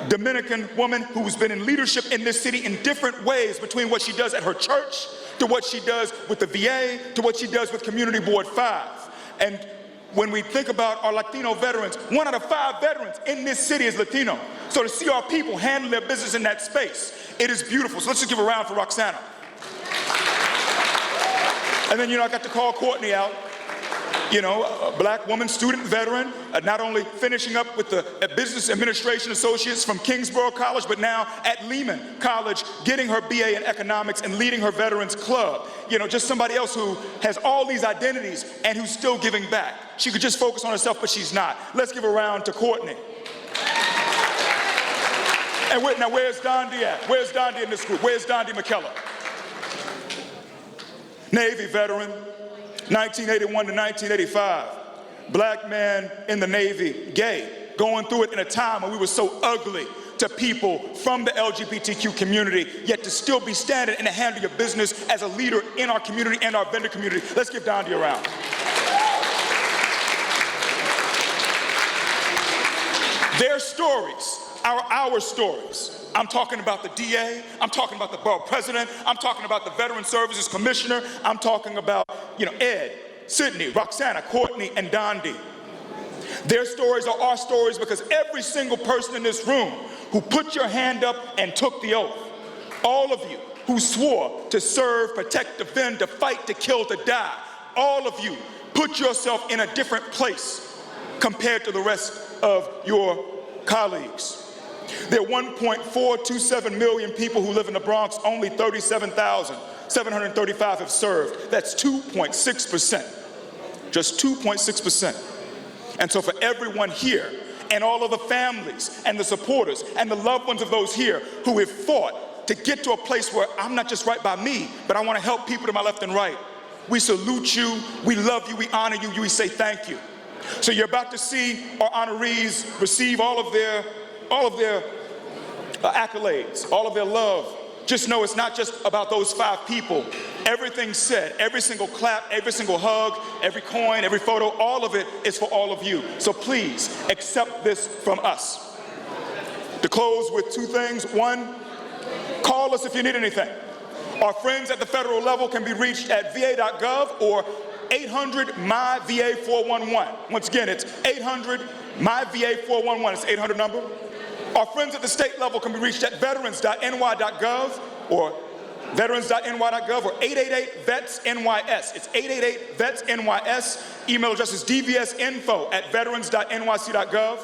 Dominican woman who's been in leadership in this city in different ways, between what she does at her church, to what she does with the VA, to what she does with Community Board 5. And when we think about our Latino veterans, 1 out of 5 veterans in this city is Latino. So to see our people handle their business in that space, it is beautiful. So let's just give a round for Roxana. And then, I got to call Courtney out. A black woman, student veteran, not only finishing up with the Business Administration Associates from Kingsborough College, but now at Lehman College, getting her BA in economics and leading her Veterans Club. Just somebody else who has all these identities and who's still giving back. She could just focus on herself, but she's not. Let's give a round to Courtney. And now where's Dondi at? Where's Dondi in this group? Where's Dondi McKellar? Navy veteran. 1981 to 1985, black man in the Navy, gay, going through it in a time when we were so ugly to people from the LGBTQ community, yet to still be standing and to handle your business as a leader in our community and our vendor community. Let's give Dondi a round. Their stories are our stories. I'm talking about the DA, I'm talking about the borough president, I'm talking about the Veteran Services Commissioner, I'm talking about, Ed, Sydney, Roxana, Courtney, and Dondi. Their stories are our stories because every single person in this room who put your hand up and took the oath, all of you who swore to serve, protect, defend, to fight, to kill, to die, all of you put yourself in a different place compared to the rest of your colleagues. There are 1.427 million people who live in the Bronx. Only 37,735 have served. That's 2.6%. Just 2.6%. And so for everyone here, and all of the families and the supporters and the loved ones of those here who have fought to get to a place where I'm not just right by me, but I want to help people to my left and right, we salute you, we love you, we honor you, we say thank you. So you're about to see our honorees receive all of their accolades, all of their love. Just know it's not just about those 5 people. Everything said, every single clap, every single hug, every coin, every photo, all of it is for all of you. So please accept this from us. To close with 2 things. 1, call us if you need anything. Our friends at the federal level can be reached at va.gov or 800-MY-VA-411. Once again, it's 800-MY-VA-411. It's the 800 number. Our friends at the state level can be reached at veterans.ny.gov or veterans.ny.gov or 888-VETS-NYS. It's 888-VETS-NYS. Email address is dvsinfo@veterans.nyc.gov.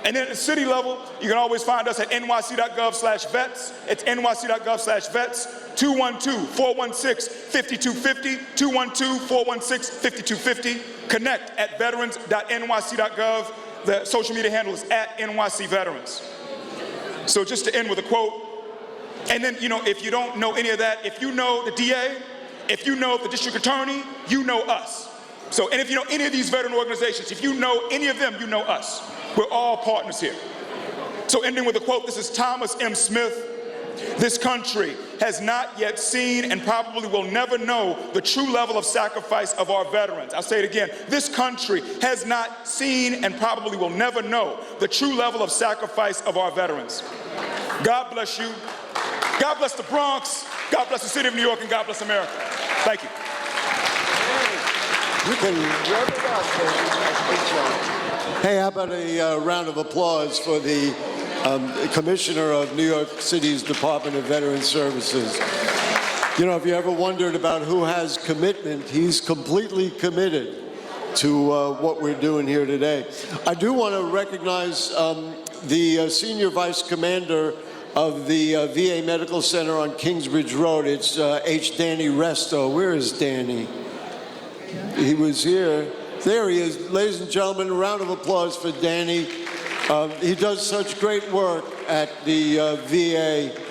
And then at the city level, you can always find us at nyc.gov/vets. It's nyc.gov/vets. 212-416-5250. 212-416-5250. Connect at veterans.nyc.gov. The social media handle is at NYC Veterans. So just to end with a quote, and then, if you don't know any of that, if you know the DA, if you know the district attorney, you know us. So, and if you know any of these veteran organizations, if you know any of them, you know us. We're all partners here. So ending with a quote, this is Thomas M. Smith. This country has not yet seen and probably will never know the true level of sacrifice of our veterans. I'll say it again. This country has not seen and probably will never know the true level of sacrifice of our veterans. God bless you. God bless the Bronx. God bless the city of New York, and God bless America. Thank you. You can wrap it up. Hey, how about a round of applause for the Commissioner of New York City's Department of Veterans Services. If you ever wondered about who has commitment, he's completely committed to what we're doing here today. I do want to recognize the Senior Vice Commander of the VA Medical Center on Kingsbridge Road. It's H. Danny Resto. Where is Danny? He was here. There he is. Ladies and gentlemen, a round of applause for Danny. He does such great work at the VA.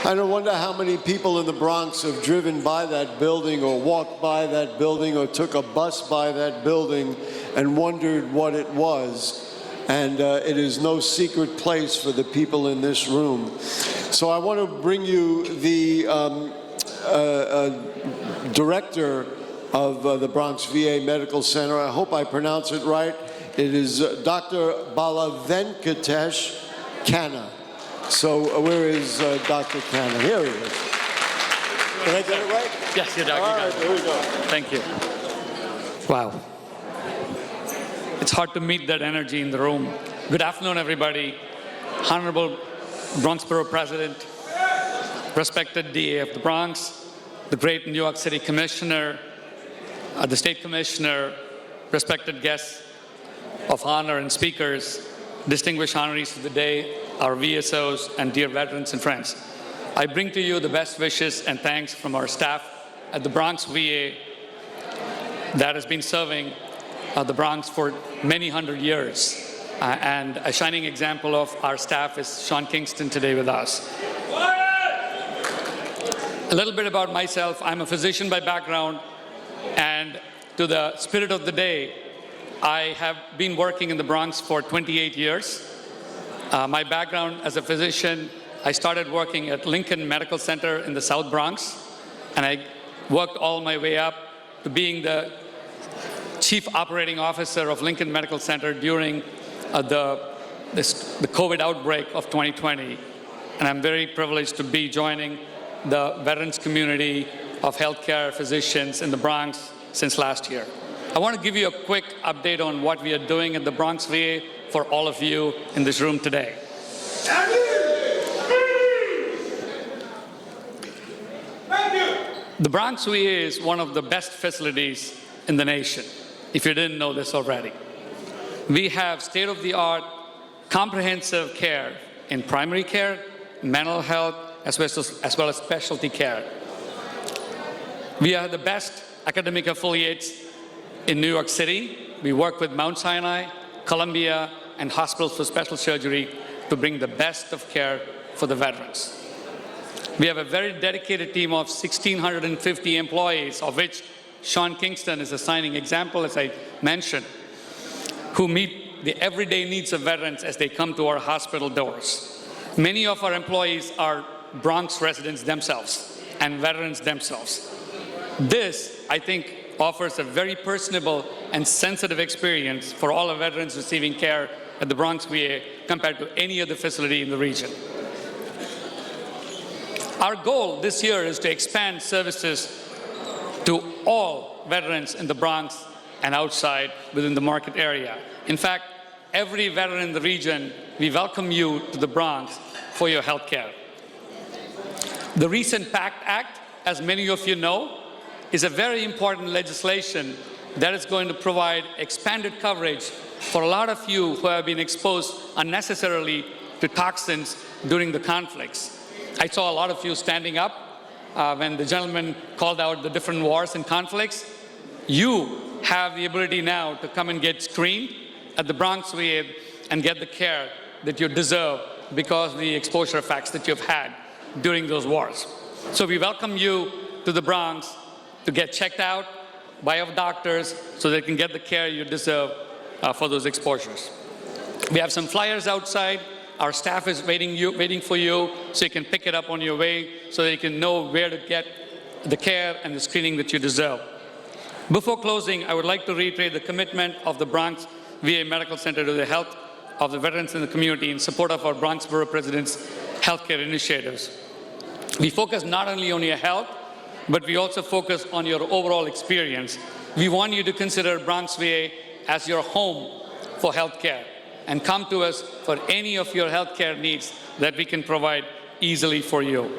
I don't wonder how many people in the Bronx have driven by that building or walked by that building or took a bus by that building and wondered what it was. And it is no secret place for the people in this room. So I want to bring you the director of the Bronx VA Medical Center. I hope I pronounce it right. It is Dr. Balavenkatesh Khanna. So where is Dr. Khanna? Here he is. Did I get it right? Yes, you did. All right, here we go. Thank you. Wow. It's hard to meet that energy in the room. Good afternoon, everybody. Honorable Bronx Borough President, respected DA of the Bronx, the great New York City Commissioner, the State Commissioner, respected guests of honor and speakers, distinguished honorees of the day, our VSOs, and dear veterans and friends. I bring to you the best wishes and thanks from our staff at the Bronx VA that has been serving the Bronx for many hundred years. And a shining example of our staff is Sean Kingston today with us. A little bit about myself. I'm a physician by background, and to the spirit of the day, I have been working in the Bronx for 28 years. My background as a physician, I started working at Lincoln Medical Center in the South Bronx, and I worked all my way up to being the Chief Operating Officer of Lincoln Medical Center during the COVID outbreak of 2020. And I'm very privileged to be joining the veterans community of healthcare physicians in the Bronx since last year. I want to give you a quick update on what we are doing at the Bronx VA for all of you in this room today. The Bronx VA is one of the best facilities in the nation, if you didn't know this already. We have state-of-the-art comprehensive care in primary care, mental health, as well as specialty care. We are the best academic affiliates in New York City. We work with Mount Sinai, Columbia, and hospitals for special surgery to bring the best of care for the veterans. We have a very dedicated team of 1,650 employees, of which Sean Kingston is a shining example, as I mentioned, who meet the everyday needs of veterans as they come to our hospital doors. Many of our employees are Bronx residents themselves and veterans themselves. This, I think, offers a very personable and sensitive experience for all the veterans receiving care at the Bronx VA compared to any other facility in the region. Our goal this year is to expand services to all veterans in the Bronx and outside within the market area. In fact, every veteran in the region, we welcome you to the Bronx for your health care. The recent PACT Act, as many of you know, is a very important legislation that is going to provide expanded coverage for a lot of you who have been exposed unnecessarily to toxins during the conflicts. I saw a lot of you standing up when the gentleman called out the different wars and conflicts. You have the ability now to come and get screened at the Bronx VA and get the care that you deserve because of the exposure effects that you've had during those wars. So we welcome you to the Bronx to get checked out by our doctors so they can get the care you deserve for those exposures. We have some flyers outside. Our staff is waiting for you so you can pick it up on your way so that you can know where to get the care and the screening that you deserve. Before closing, I would like to reiterate the commitment of the Bronx VA Medical Center to the health of the veterans in the community in support of our Bronx Borough President's healthcare initiatives. We focus not only on your health, but we also focus on your overall experience. We want you to consider Bronx VA as your home for healthcare and come to us for any of your healthcare needs that we can provide easily for you.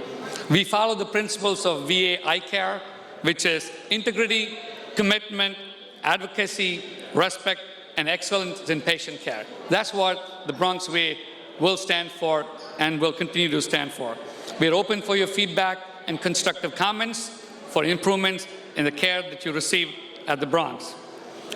We follow the principles of VA iCare, which is integrity, commitment, advocacy, respect, and excellence in patient care. That's what the Bronx VA will stand for and will continue to stand for. We are open for your feedback and constructive comments for improvements in the care that you receive at the Bronx.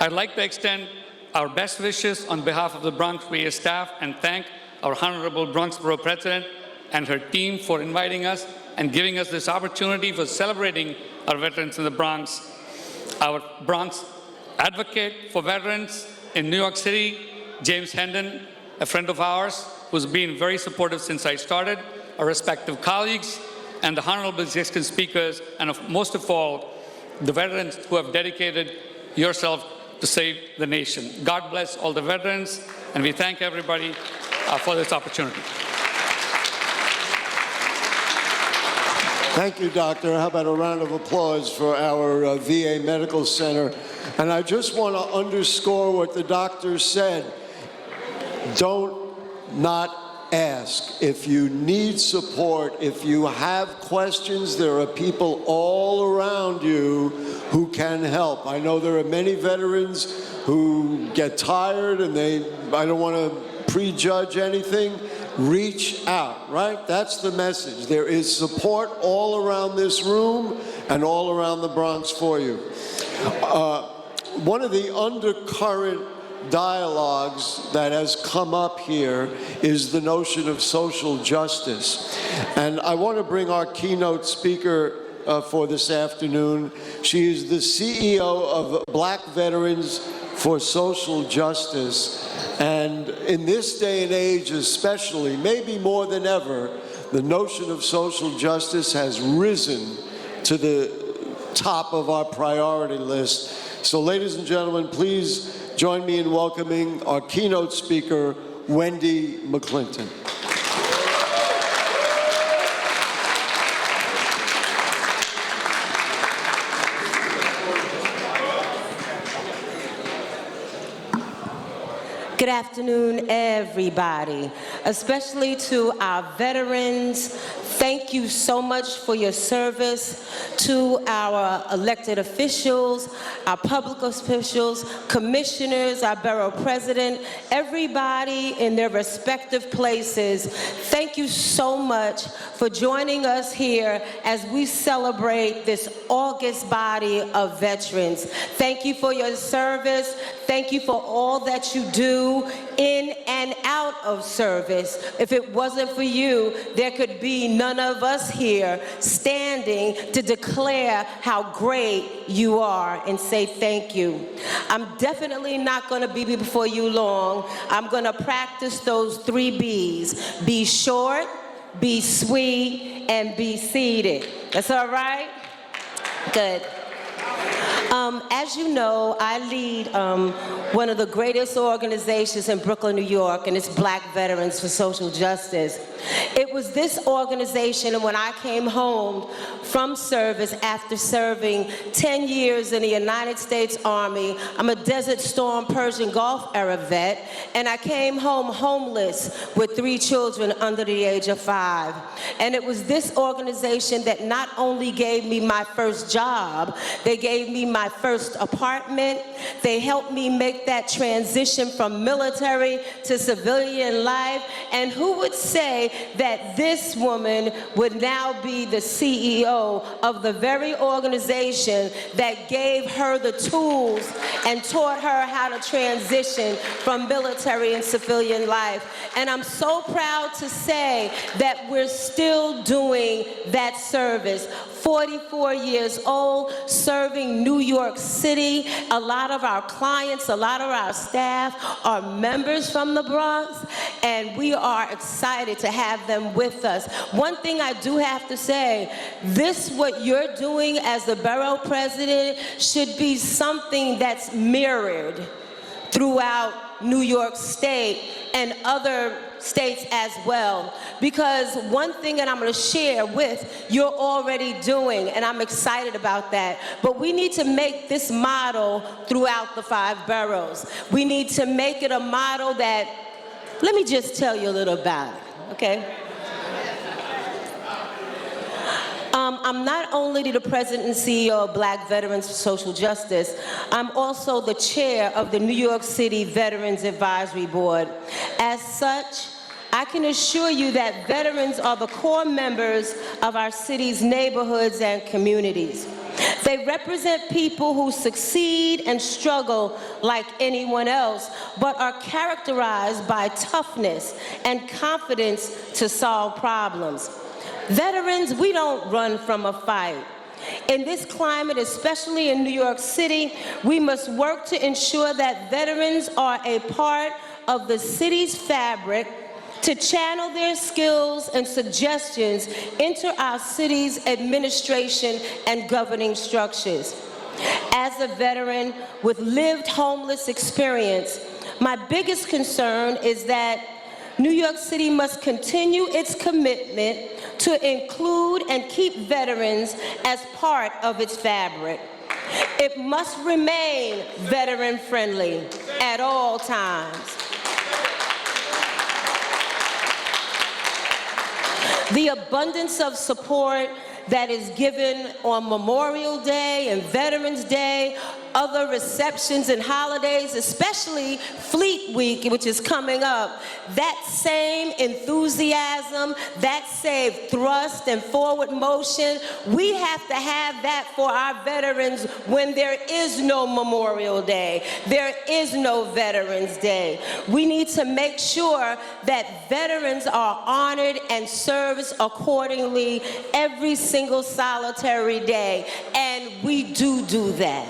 I'd like to extend our best wishes on behalf of the Bronx VA staff and thank our Honorable Bronx Borough President and her team for inviting us and giving us this opportunity for celebrating our veterans in the Bronx. Our Bronx advocate for veterans in New York City, James Hendon, a friend of ours who's been very supportive since I started, our respective colleagues, and the honorable existing speakers, and most of all, the veterans who have dedicated yourself to save the nation. God bless all the veterans, and we thank everybody for this opportunity. Thank you, Doctor. How about a round of applause for our VA Medical Center? And I just want to underscore what the doctor said. Don't not ask. If you need support, if you have questions, there are people all around you who can help. I know there are many veterans who get tired and I don't want to prejudge anything. Reach out, right? That's the message. There is support all around this room and all around the Bronx for you. One of the undercurrent dialogues that has come up here is the notion of social justice. And I want to bring our keynote speaker for this afternoon. She is the CEO of Black Veterans for Social Justice. And in this day and age especially, maybe more than ever, the notion of social justice has risen to the top of our priority list. So ladies and gentlemen, please join me in welcoming our keynote speaker, Wendy McClinton. Good afternoon, everybody, especially to our veterans. Thank you so much for your service. To our elected officials, our public officials, commissioners, our borough president, everybody in their respective places, thank you so much for joining us here as we celebrate this august body of veterans. Thank you for your service. Thank you for all that you do in and out of service. If it wasn't for you, there could be none of us here standing to declare how great you are and say thank you. I'm definitely not going to be before you long. I'm going to practice those 3 B's. Be short, be sweet, and be seated. That's all right? Good. As you know, I lead one of the greatest organizations in Brooklyn, New York, and it's Black Veterans for Social Justice. It was this organization, and when I came home from service after serving 10 years in the United States Army, I'm a Desert Storm Persian Gulf era vet, and I came home homeless with 3 children under the age of 5. And it was this organization that not only gave me my first job, they gave me my first apartment. They helped me make that transition from military to civilian life. And who would say that this woman would now be the CEO of the very organization that gave her the tools and taught her how to transition from military and civilian life. And I'm so proud to say that we're still doing that service. 44 years old, serving New York City. A lot of our clients, a lot of our staff are members from the Bronx, and we are excited to have them with us. One thing I do have to say, what you're doing as the borough president should be something that's mirrored throughout New York State and other states as well. Because one thing that I'm going to share with, you're already doing, and I'm excited about that. But we need to make this model throughout the 5 boroughs. We need to make it a model that, let me just tell you a little about it, okay? I'm not only the president and CEO of Black Veterans for Social Justice, I'm also the chair of the New York City Veterans Advisory Board. As such, I can assure you that veterans are the core members of our city's neighborhoods and communities. They represent people who succeed and struggle like anyone else, but are characterized by toughness and confidence to solve problems. Veterans, we don't run from a fight. In this climate, especially in New York City, we must work to ensure that veterans are a part of the city's fabric, to channel their skills and suggestions into our city's administration and governing structures. As a veteran with lived homeless experience, my biggest concern is that New York City must continue its commitment to include and keep veterans as part of its fabric. It must remain veteran-friendly at all times. The abundance of support that is given on Memorial Day and Veterans Day, other receptions and holidays, especially Fleet Week, which is coming up, that same enthusiasm, that same thrust and forward motion, we have to have that for our veterans when there is no Memorial Day, there is no Veterans Day. We need to make sure that veterans are honored and served accordingly every single solitary day, and we do that.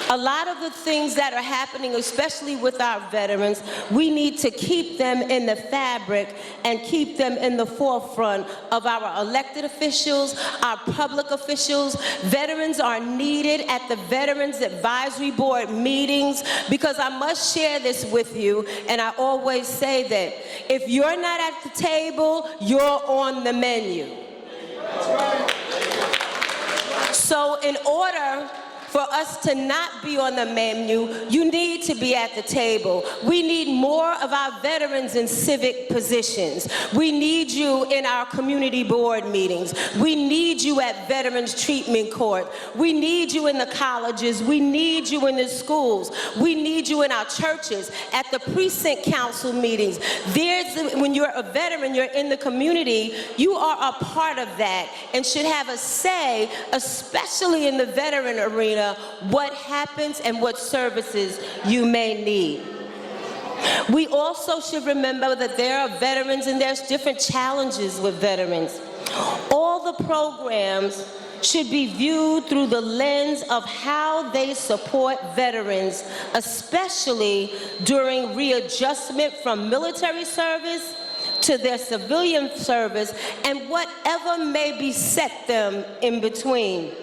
A lot of the things that are happening, especially with our veterans, we need to keep them in the fabric and keep them in the forefront of our elected officials, our public officials. Veterans are needed at the Veterans Advisory Board meetings, because I must share this with you, and I always say that if you're not at the table, you're on the menu. So in order for us to not be on the menu, you need to be at the table. We need more of our veterans in civic positions. We need you in our community board meetings. We need you at Veterans Treatment Court. We need you in the colleges. We need you in the schools. We need you in our churches, at the precinct council meetings. When you're a veteran, you're in the community, you are a part of that and should have a say, especially in the veteran arena, what happens and what services you may need. We also should remember that there are veterans and there's different challenges with veterans. All the programs should be viewed through the lens of how they support veterans, especially during readjustment from military service to their civilian service and whatever may beset them in between.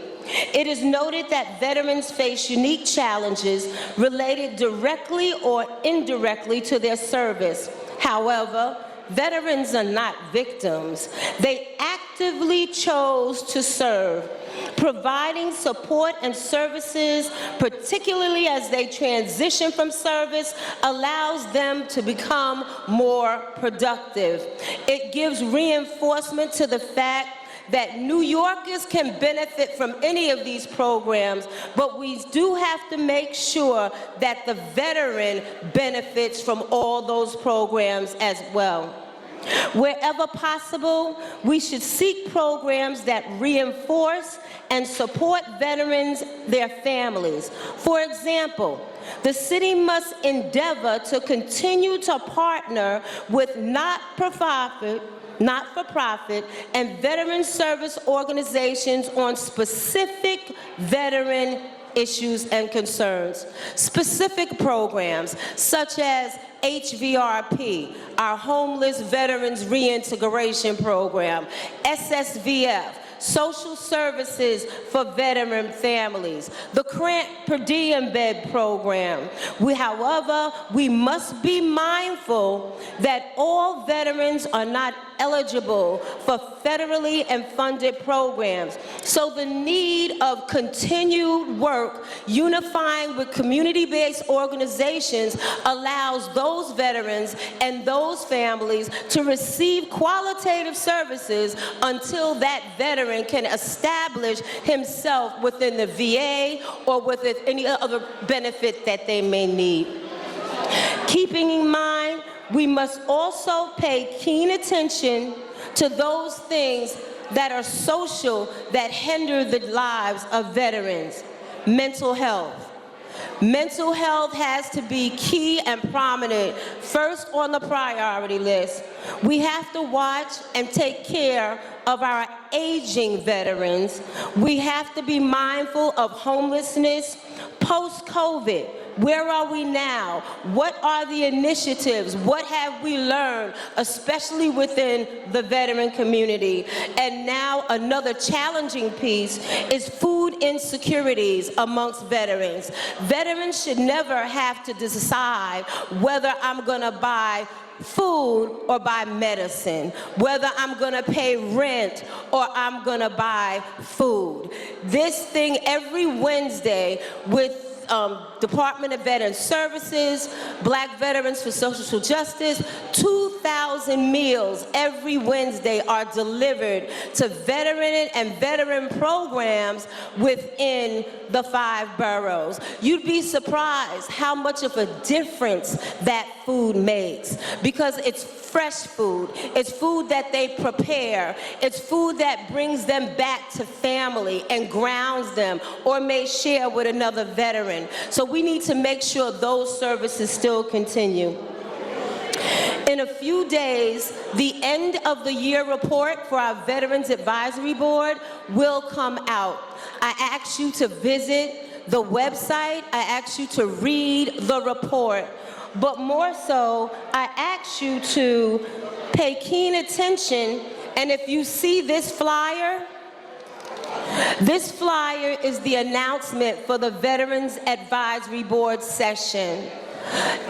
It is noted that veterans face unique challenges related directly or indirectly to their service. However, veterans are not victims. They actively chose to serve. Providing support and services, particularly as they transition from service, allows them to become more productive. It gives reinforcement to the fact that New Yorkers can benefit from any of these programs, but we do have to make sure that the veteran benefits from all those programs as well. Wherever possible, we should seek programs that reinforce and support veterans, their families. For example, the city must endeavor to continue to partner with not-for-profit and veteran service organizations on specific veteran issues and concerns. Specific programs such as HVRP, our Homeless Veterans Reintegration Program, SSVF, social services for veteran families, the Grant Per Diem Bed Program. However, we must be mindful that all veterans are not eligible for federally and funded programs. So the need of continued work unifying with community-based organizations allows those veterans and those families to receive qualitative services until that veteran can establish himself within the VA or with any other benefit that they may need. Keeping in mind we must also pay keen attention to those things that are social that hinder the lives of veterans. Mental health. Mental health has to be key and prominent, first on the priority list. We have to watch and take care of our aging veterans. We have to be mindful of homelessness post-COVID. Where are we now? What are the initiatives? What have we learned, especially within the veteran community? And now another challenging piece is food insecurities amongst veterans. Veterans should never have to decide whether I'm gonna buy food or buy medicine, whether I'm gonna pay rent or I'm gonna buy food. This thing every Wednesday with Department of Veteran Services, Black Veterans for Social Justice, 2,000 meals every Wednesday are delivered to veteran and veteran programs within the 5 boroughs. You'd be surprised how much of a difference that food makes, because it's fresh food, it's food that they prepare, it's food that brings them back to family and grounds them or may share with another veteran. So we need to make sure those services still continue. In a few days, the end of the year report for our Veterans Advisory Board will come out. I ask you to visit the website, I ask you to read the report, but more so, I ask you to pay keen attention, and if you see this flyer is the announcement for the Veterans Advisory Board session.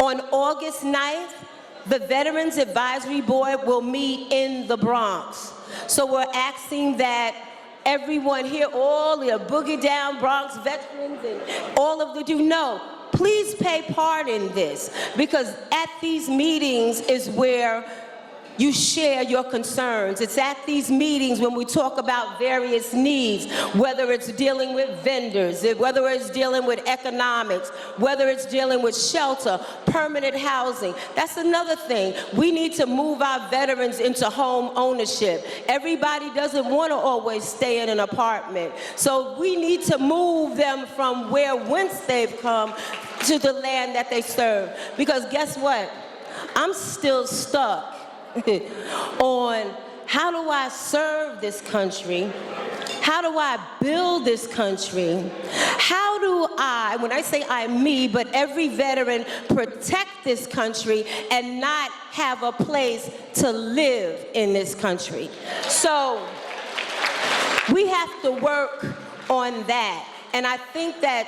On August 9th, the Veterans Advisory Board will meet in the Bronx. So we're asking that everyone here, all the Boogie Down Bronx veterans and all of you know, please pay part in this, because at these meetings is where you share your concerns. It's at these meetings when we talk about various needs, whether it's dealing with vendors, whether it's dealing with economics, whether it's dealing with shelter, permanent housing. That's another thing. We need to move our veterans into home ownership. Everybody doesn't want to always stay in an apartment. So we need to move them from whence they've come to the land that they serve. Because guess what? I'm still stuck on how do I serve this country? How do I build this country? How do I, when I say I, me, but every veteran, protect this country and not have a place to live in this country? So we have to work on that. And I think that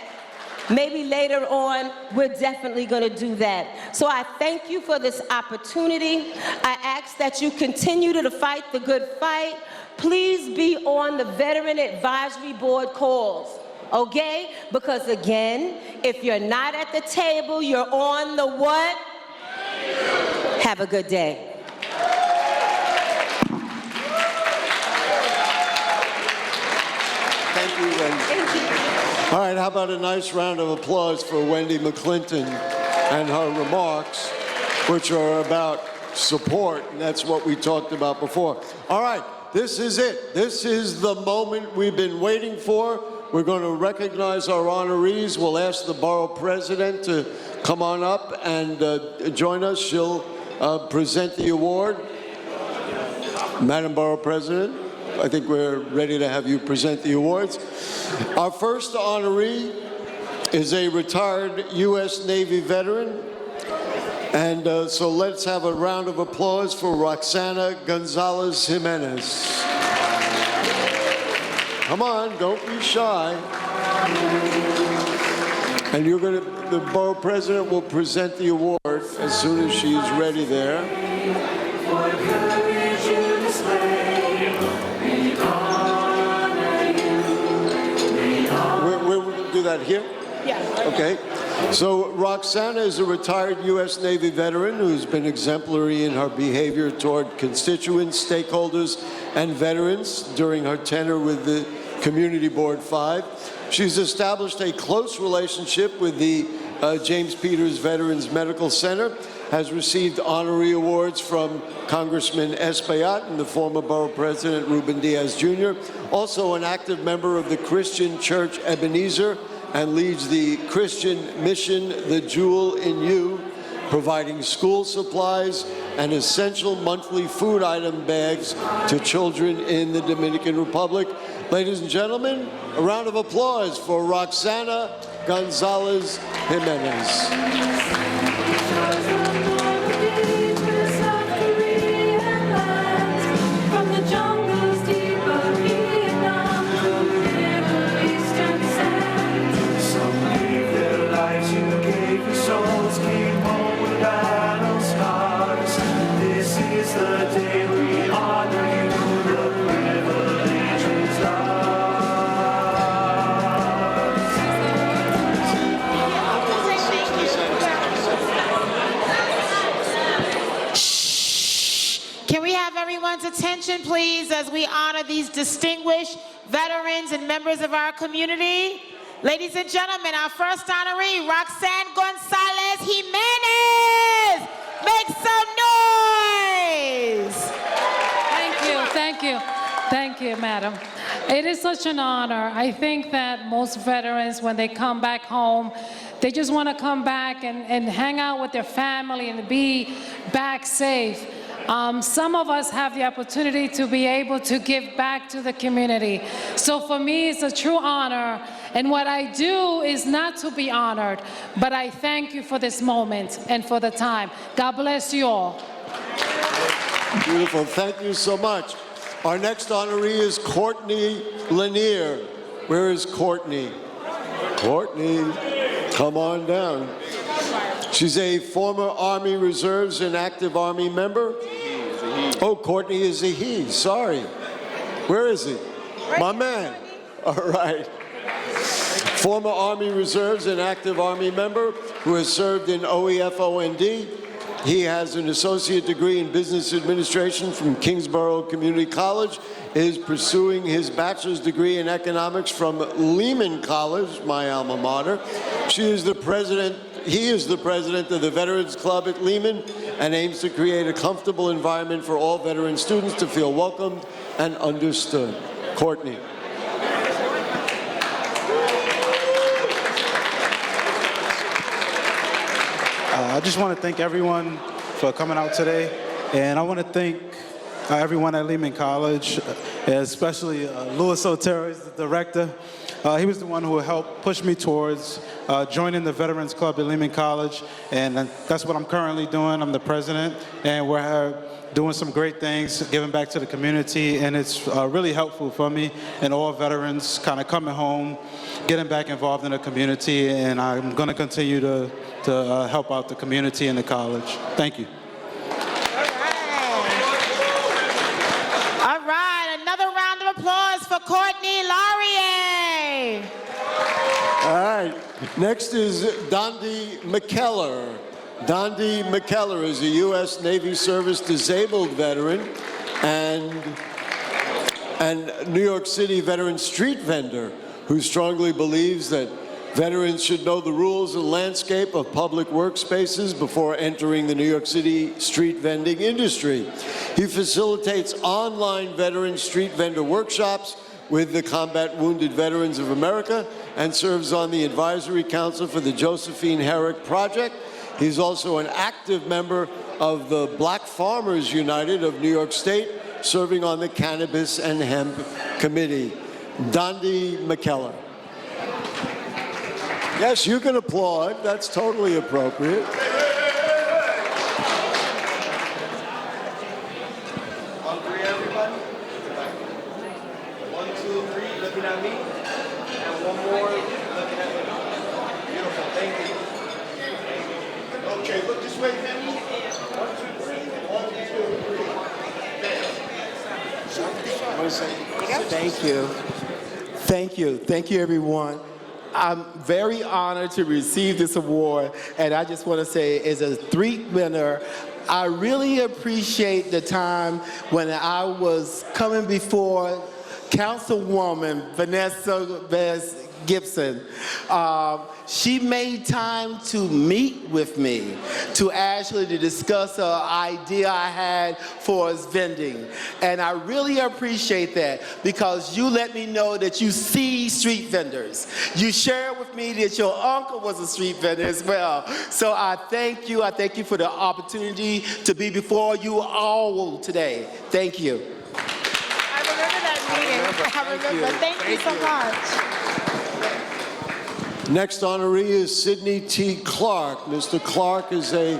maybe later on, we're definitely going to do that. So I thank you for this opportunity. I ask that you continue to fight the good fight. Please be on the Veteran Advisory Board calls, okay? Because again, if you're not at the table, you're on the what? Have a good day. Thank you, Wendy. Thank you. All right, how about a nice round of applause for Wendy McClinton and her remarks, which are about support, and that's what we talked about before. All right, this is it. This is the moment we've been waiting for. We're going to recognize our honorees. We'll ask the borough president to come on up and join us. She'll present the award. Madam Borough President, I think we're ready to have you present the awards. Our first honoree is a retired U.S. Navy veteran. And so let's have a round of applause for Roxana Gonzalez Jimenez. Come on, don't be shy. And the borough president will present the award as soon as she's ready there. Do that here? Yeah. Okay. So Roxana is a retired U.S. Navy veteran who's been exemplary in her behavior toward constituents, stakeholders, and veterans during her tenure with the Community Board 5. She's established a close relationship with the James Peters Veterans Medical Center has received honorary awards from Congressman Espaillat and the former Borough President Ruben Diaz Jr., also an active member of the Christian Church Ebenezer, and leads the Christian mission, The Jewel in You, providing school supplies and essential monthly food item bags to children in the Dominican Republic. Ladies and gentlemen, a round of applause for Roxana Gonzalez Jimenez. Attention, please, as we honor these distinguished veterans and members of our community. Ladies and gentlemen, our first honoree, Roxana Gonzalez Jimenez. Make some noise. Thank you, madam. It is such an honor. I think that most veterans, when they come back home, they just want to come back and hang out with their family and be back safe. Some of us have the opportunity to be able to give back to the community. So for me, it's a true honor. And what I do is not to be honored, but I thank you for this moment and for the time. God bless you all. Beautiful. Thank you so much. Our next honoree is Courtney Lanier. Where is Courtney? Courtney, come on down. She's a former Army Reserves and active Army member. Oh, Courtney is a he. Sorry. Where is he? My man. All right. Former Army Reserves and active Army member who has served in OEF-OND. He has an associate degree in business administration from Kingsborough Community College, is pursuing his bachelor's degree in economics from Lehman College, my alma mater. He is the president of the Veterans Club at Lehman and aims to create a comfortable environment for all veteran students to feel welcomed and understood. Courtney. I just want to thank everyone for coming out today, and I want to thank everyone at Lehman College, especially Louis Otero, is the director. He was the one who helped push me towards joining the Veterans Club at Lehman College, and that's what I'm currently doing. I'm the president, and we're doing some great things, giving back to the community, and it's really helpful for me and all veterans kind of coming home, getting back involved in the community, and I'm going to continue to help out the community and the college. Thank you. All right, another round of applause for Courtney Laurier. All right. Next is Dondi McKellar. Dondi McKellar is a U.S. Navy service disabled veteran and New York City veteran street vendor who strongly believes that veterans should know the rules and landscape of public workspaces before entering the New York City street vending industry. He facilitates online veteran street vendor workshops with the Combat Wounded Veterans of America and serves on the Advisory Council for the Josephine Herrick Project. He's also an active member of the Black Farmers United of New York State, serving on the Cannabis and Hemp Committee. Dondi McKellar. Yes, you can applaud. That's totally appropriate. On three, everybody. 1, 2, 3, looking at me. And one more, looking at me. Beautiful, thank you. Okay, look this way, family. 1, 2, 3. 1, 2, 3. Thank you. Thank you. Thank you, everyone. I'm very honored to receive this award, and I just want to say, as a street winner, I really appreciate the time when I was coming before Councilwoman Vanessa Gibson. She made time to meet with me, to actually to discuss an idea I had for us vending. And I really appreciate that because you let me know that you see street vendors. You shared with me that your uncle was a street vendor as well. So I thank you. I thank you for the opportunity to be before you all today. Thank you. I remember that meeting. I remember. Thank you so much. Next honoree is Sidney T. Clark. Mr. Clark is a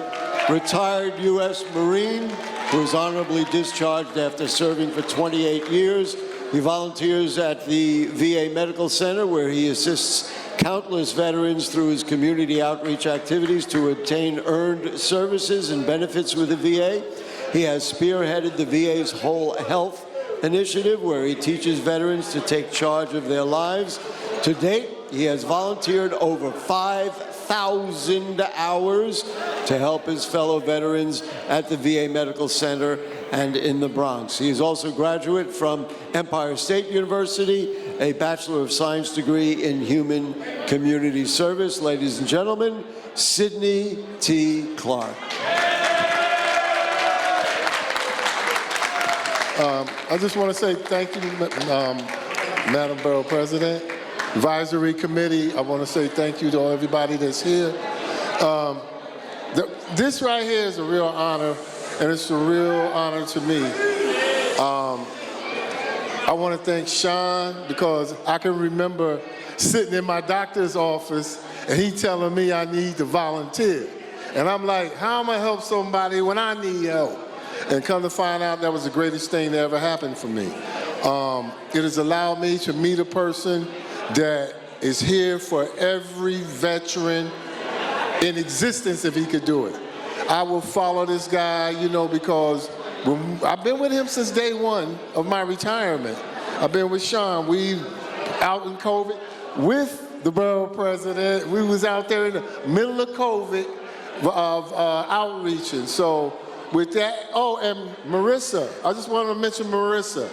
retired U.S. Marine who was honorably discharged after serving for 28 years. He volunteers at the VA Medical Center where he assists countless veterans through his community outreach activities to obtain earned services and benefits with the VA. He has spearheaded the VA's Whole Health Initiative where he teaches veterans to take charge of their lives. To date, he has volunteered over 5,000 hours to help his fellow veterans at the VA Medical Center and in the Bronx. He is also a graduate from Empire State University, a Bachelor of Science degree in Human Community Service. Ladies and gentlemen, Sidney T. Clark. I just want to say thank you, Madam Borough President. Advisory Committee, I want to say thank you to everybody that's here. This right here is a real honor, and it's a real honor to me. I want to thank Sean because I can remember sitting in my doctor's office and he telling me I need to volunteer. And I'm like, how am I help somebody when I need help? And come to find out that was the greatest thing that ever happened for me. It has allowed me to meet a person that is here for every veteran in existence if he could do it. I will follow this guy, you know, because I've been with him since day one of my retirement. I've been with Sean. We out in COVID with the borough president. We was out there in the middle of COVID of outreaching. So with that, oh, and Marissa, I just want to mention Marissa.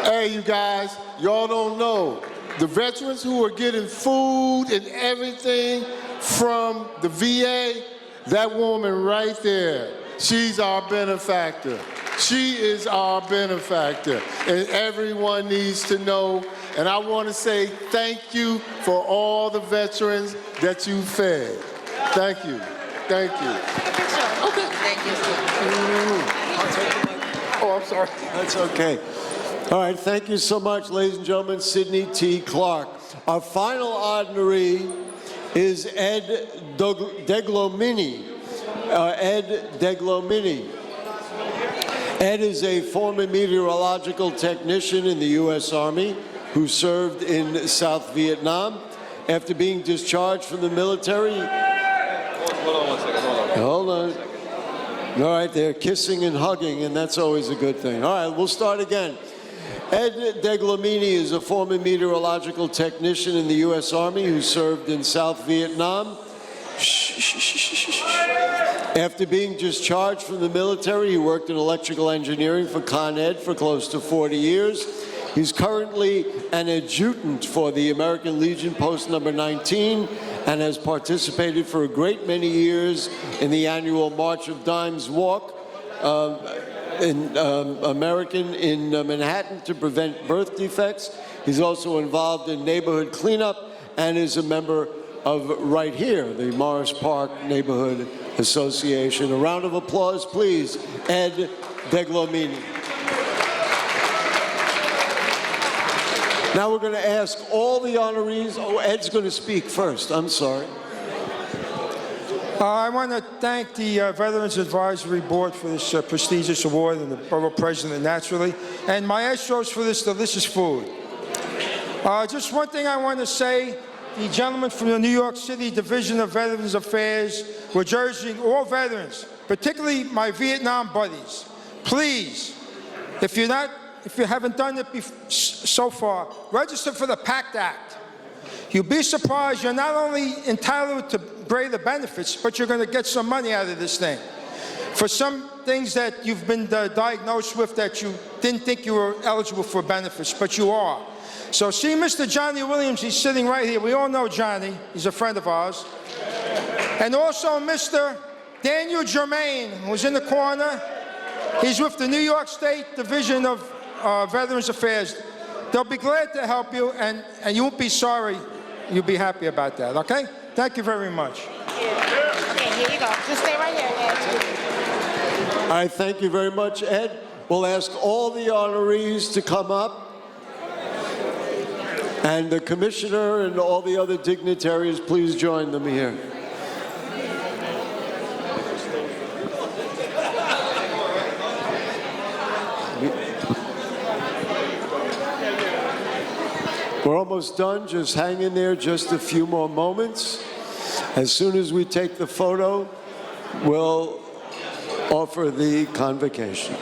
Hey, you guys, y'all don't know. The veterans who are getting food and everything from the VA, that woman right there, she's our benefactor. She is our benefactor. And everyone needs to know. And I want to say thank you for all the veterans that you fed. Thank you. Thank you. Okay. Thank you. Oh, I'm sorry. That's okay. All right, thank you so much, ladies and gentlemen. Sidney T. Clark. Our final honoree is Ed Deglomini. Ed Deglomini. Ed is a former meteorological technician in the U.S. Army who served in South Vietnam. After being discharged from the military... Hold on one second, hold on. All right, they're kissing and hugging, and that's always a good thing. All right, we'll start again. Ed Deglomini is a former meteorological technician in the U.S. Army who served in South Vietnam. After being discharged from the military, he worked in electrical engineering for Con Ed for close to 40 years. He's currently an adjutant for the American Legion Post number 19 and has participated for a great many years in the annual March of Dimes walk in Manhattan to prevent birth defects. He's also involved in neighborhood cleanup and is a member of right here, the Morris Park Neighborhood Association. A round of applause, please, Ed Deglomini. Now we're going to ask all the honorees. Oh, Ed's going to speak first. I'm sorry. I want to thank the Veterans Advisory Board for this prestigious award and the Borough President, naturally, and Maestros for this delicious food. Just one thing I want to say. The gentleman from the New York City Division of Veterans Affairs, we're urging all veterans, particularly my Vietnam buddies, please, if you haven't done it so far, register for the PACT Act. You'll be surprised you're not only entitled to greater benefits, but you're going to get some money out of this thing. For some things that you've been diagnosed with that you didn't think you were eligible for benefits, but you are. So see Mr. Johnny Williams, he's sitting right here. We all know Johnny. He's a friend of ours. And also Mr. Daniel Germain, who's in the corner. He's with the New York State Division of Veterans Affairs. They'll be glad to help you, and you won't be sorry. You'll be happy about that, okay? Thank you very much. Okay, here you go. Just stay right here, Ed. All right, thank you very much, Ed. We'll ask all the honorees to come up. And the commissioner and all the other dignitaries, please join them here. We're almost done. Just hang in there just a few more moments. As soon as we take the photo, we'll offer the convocation.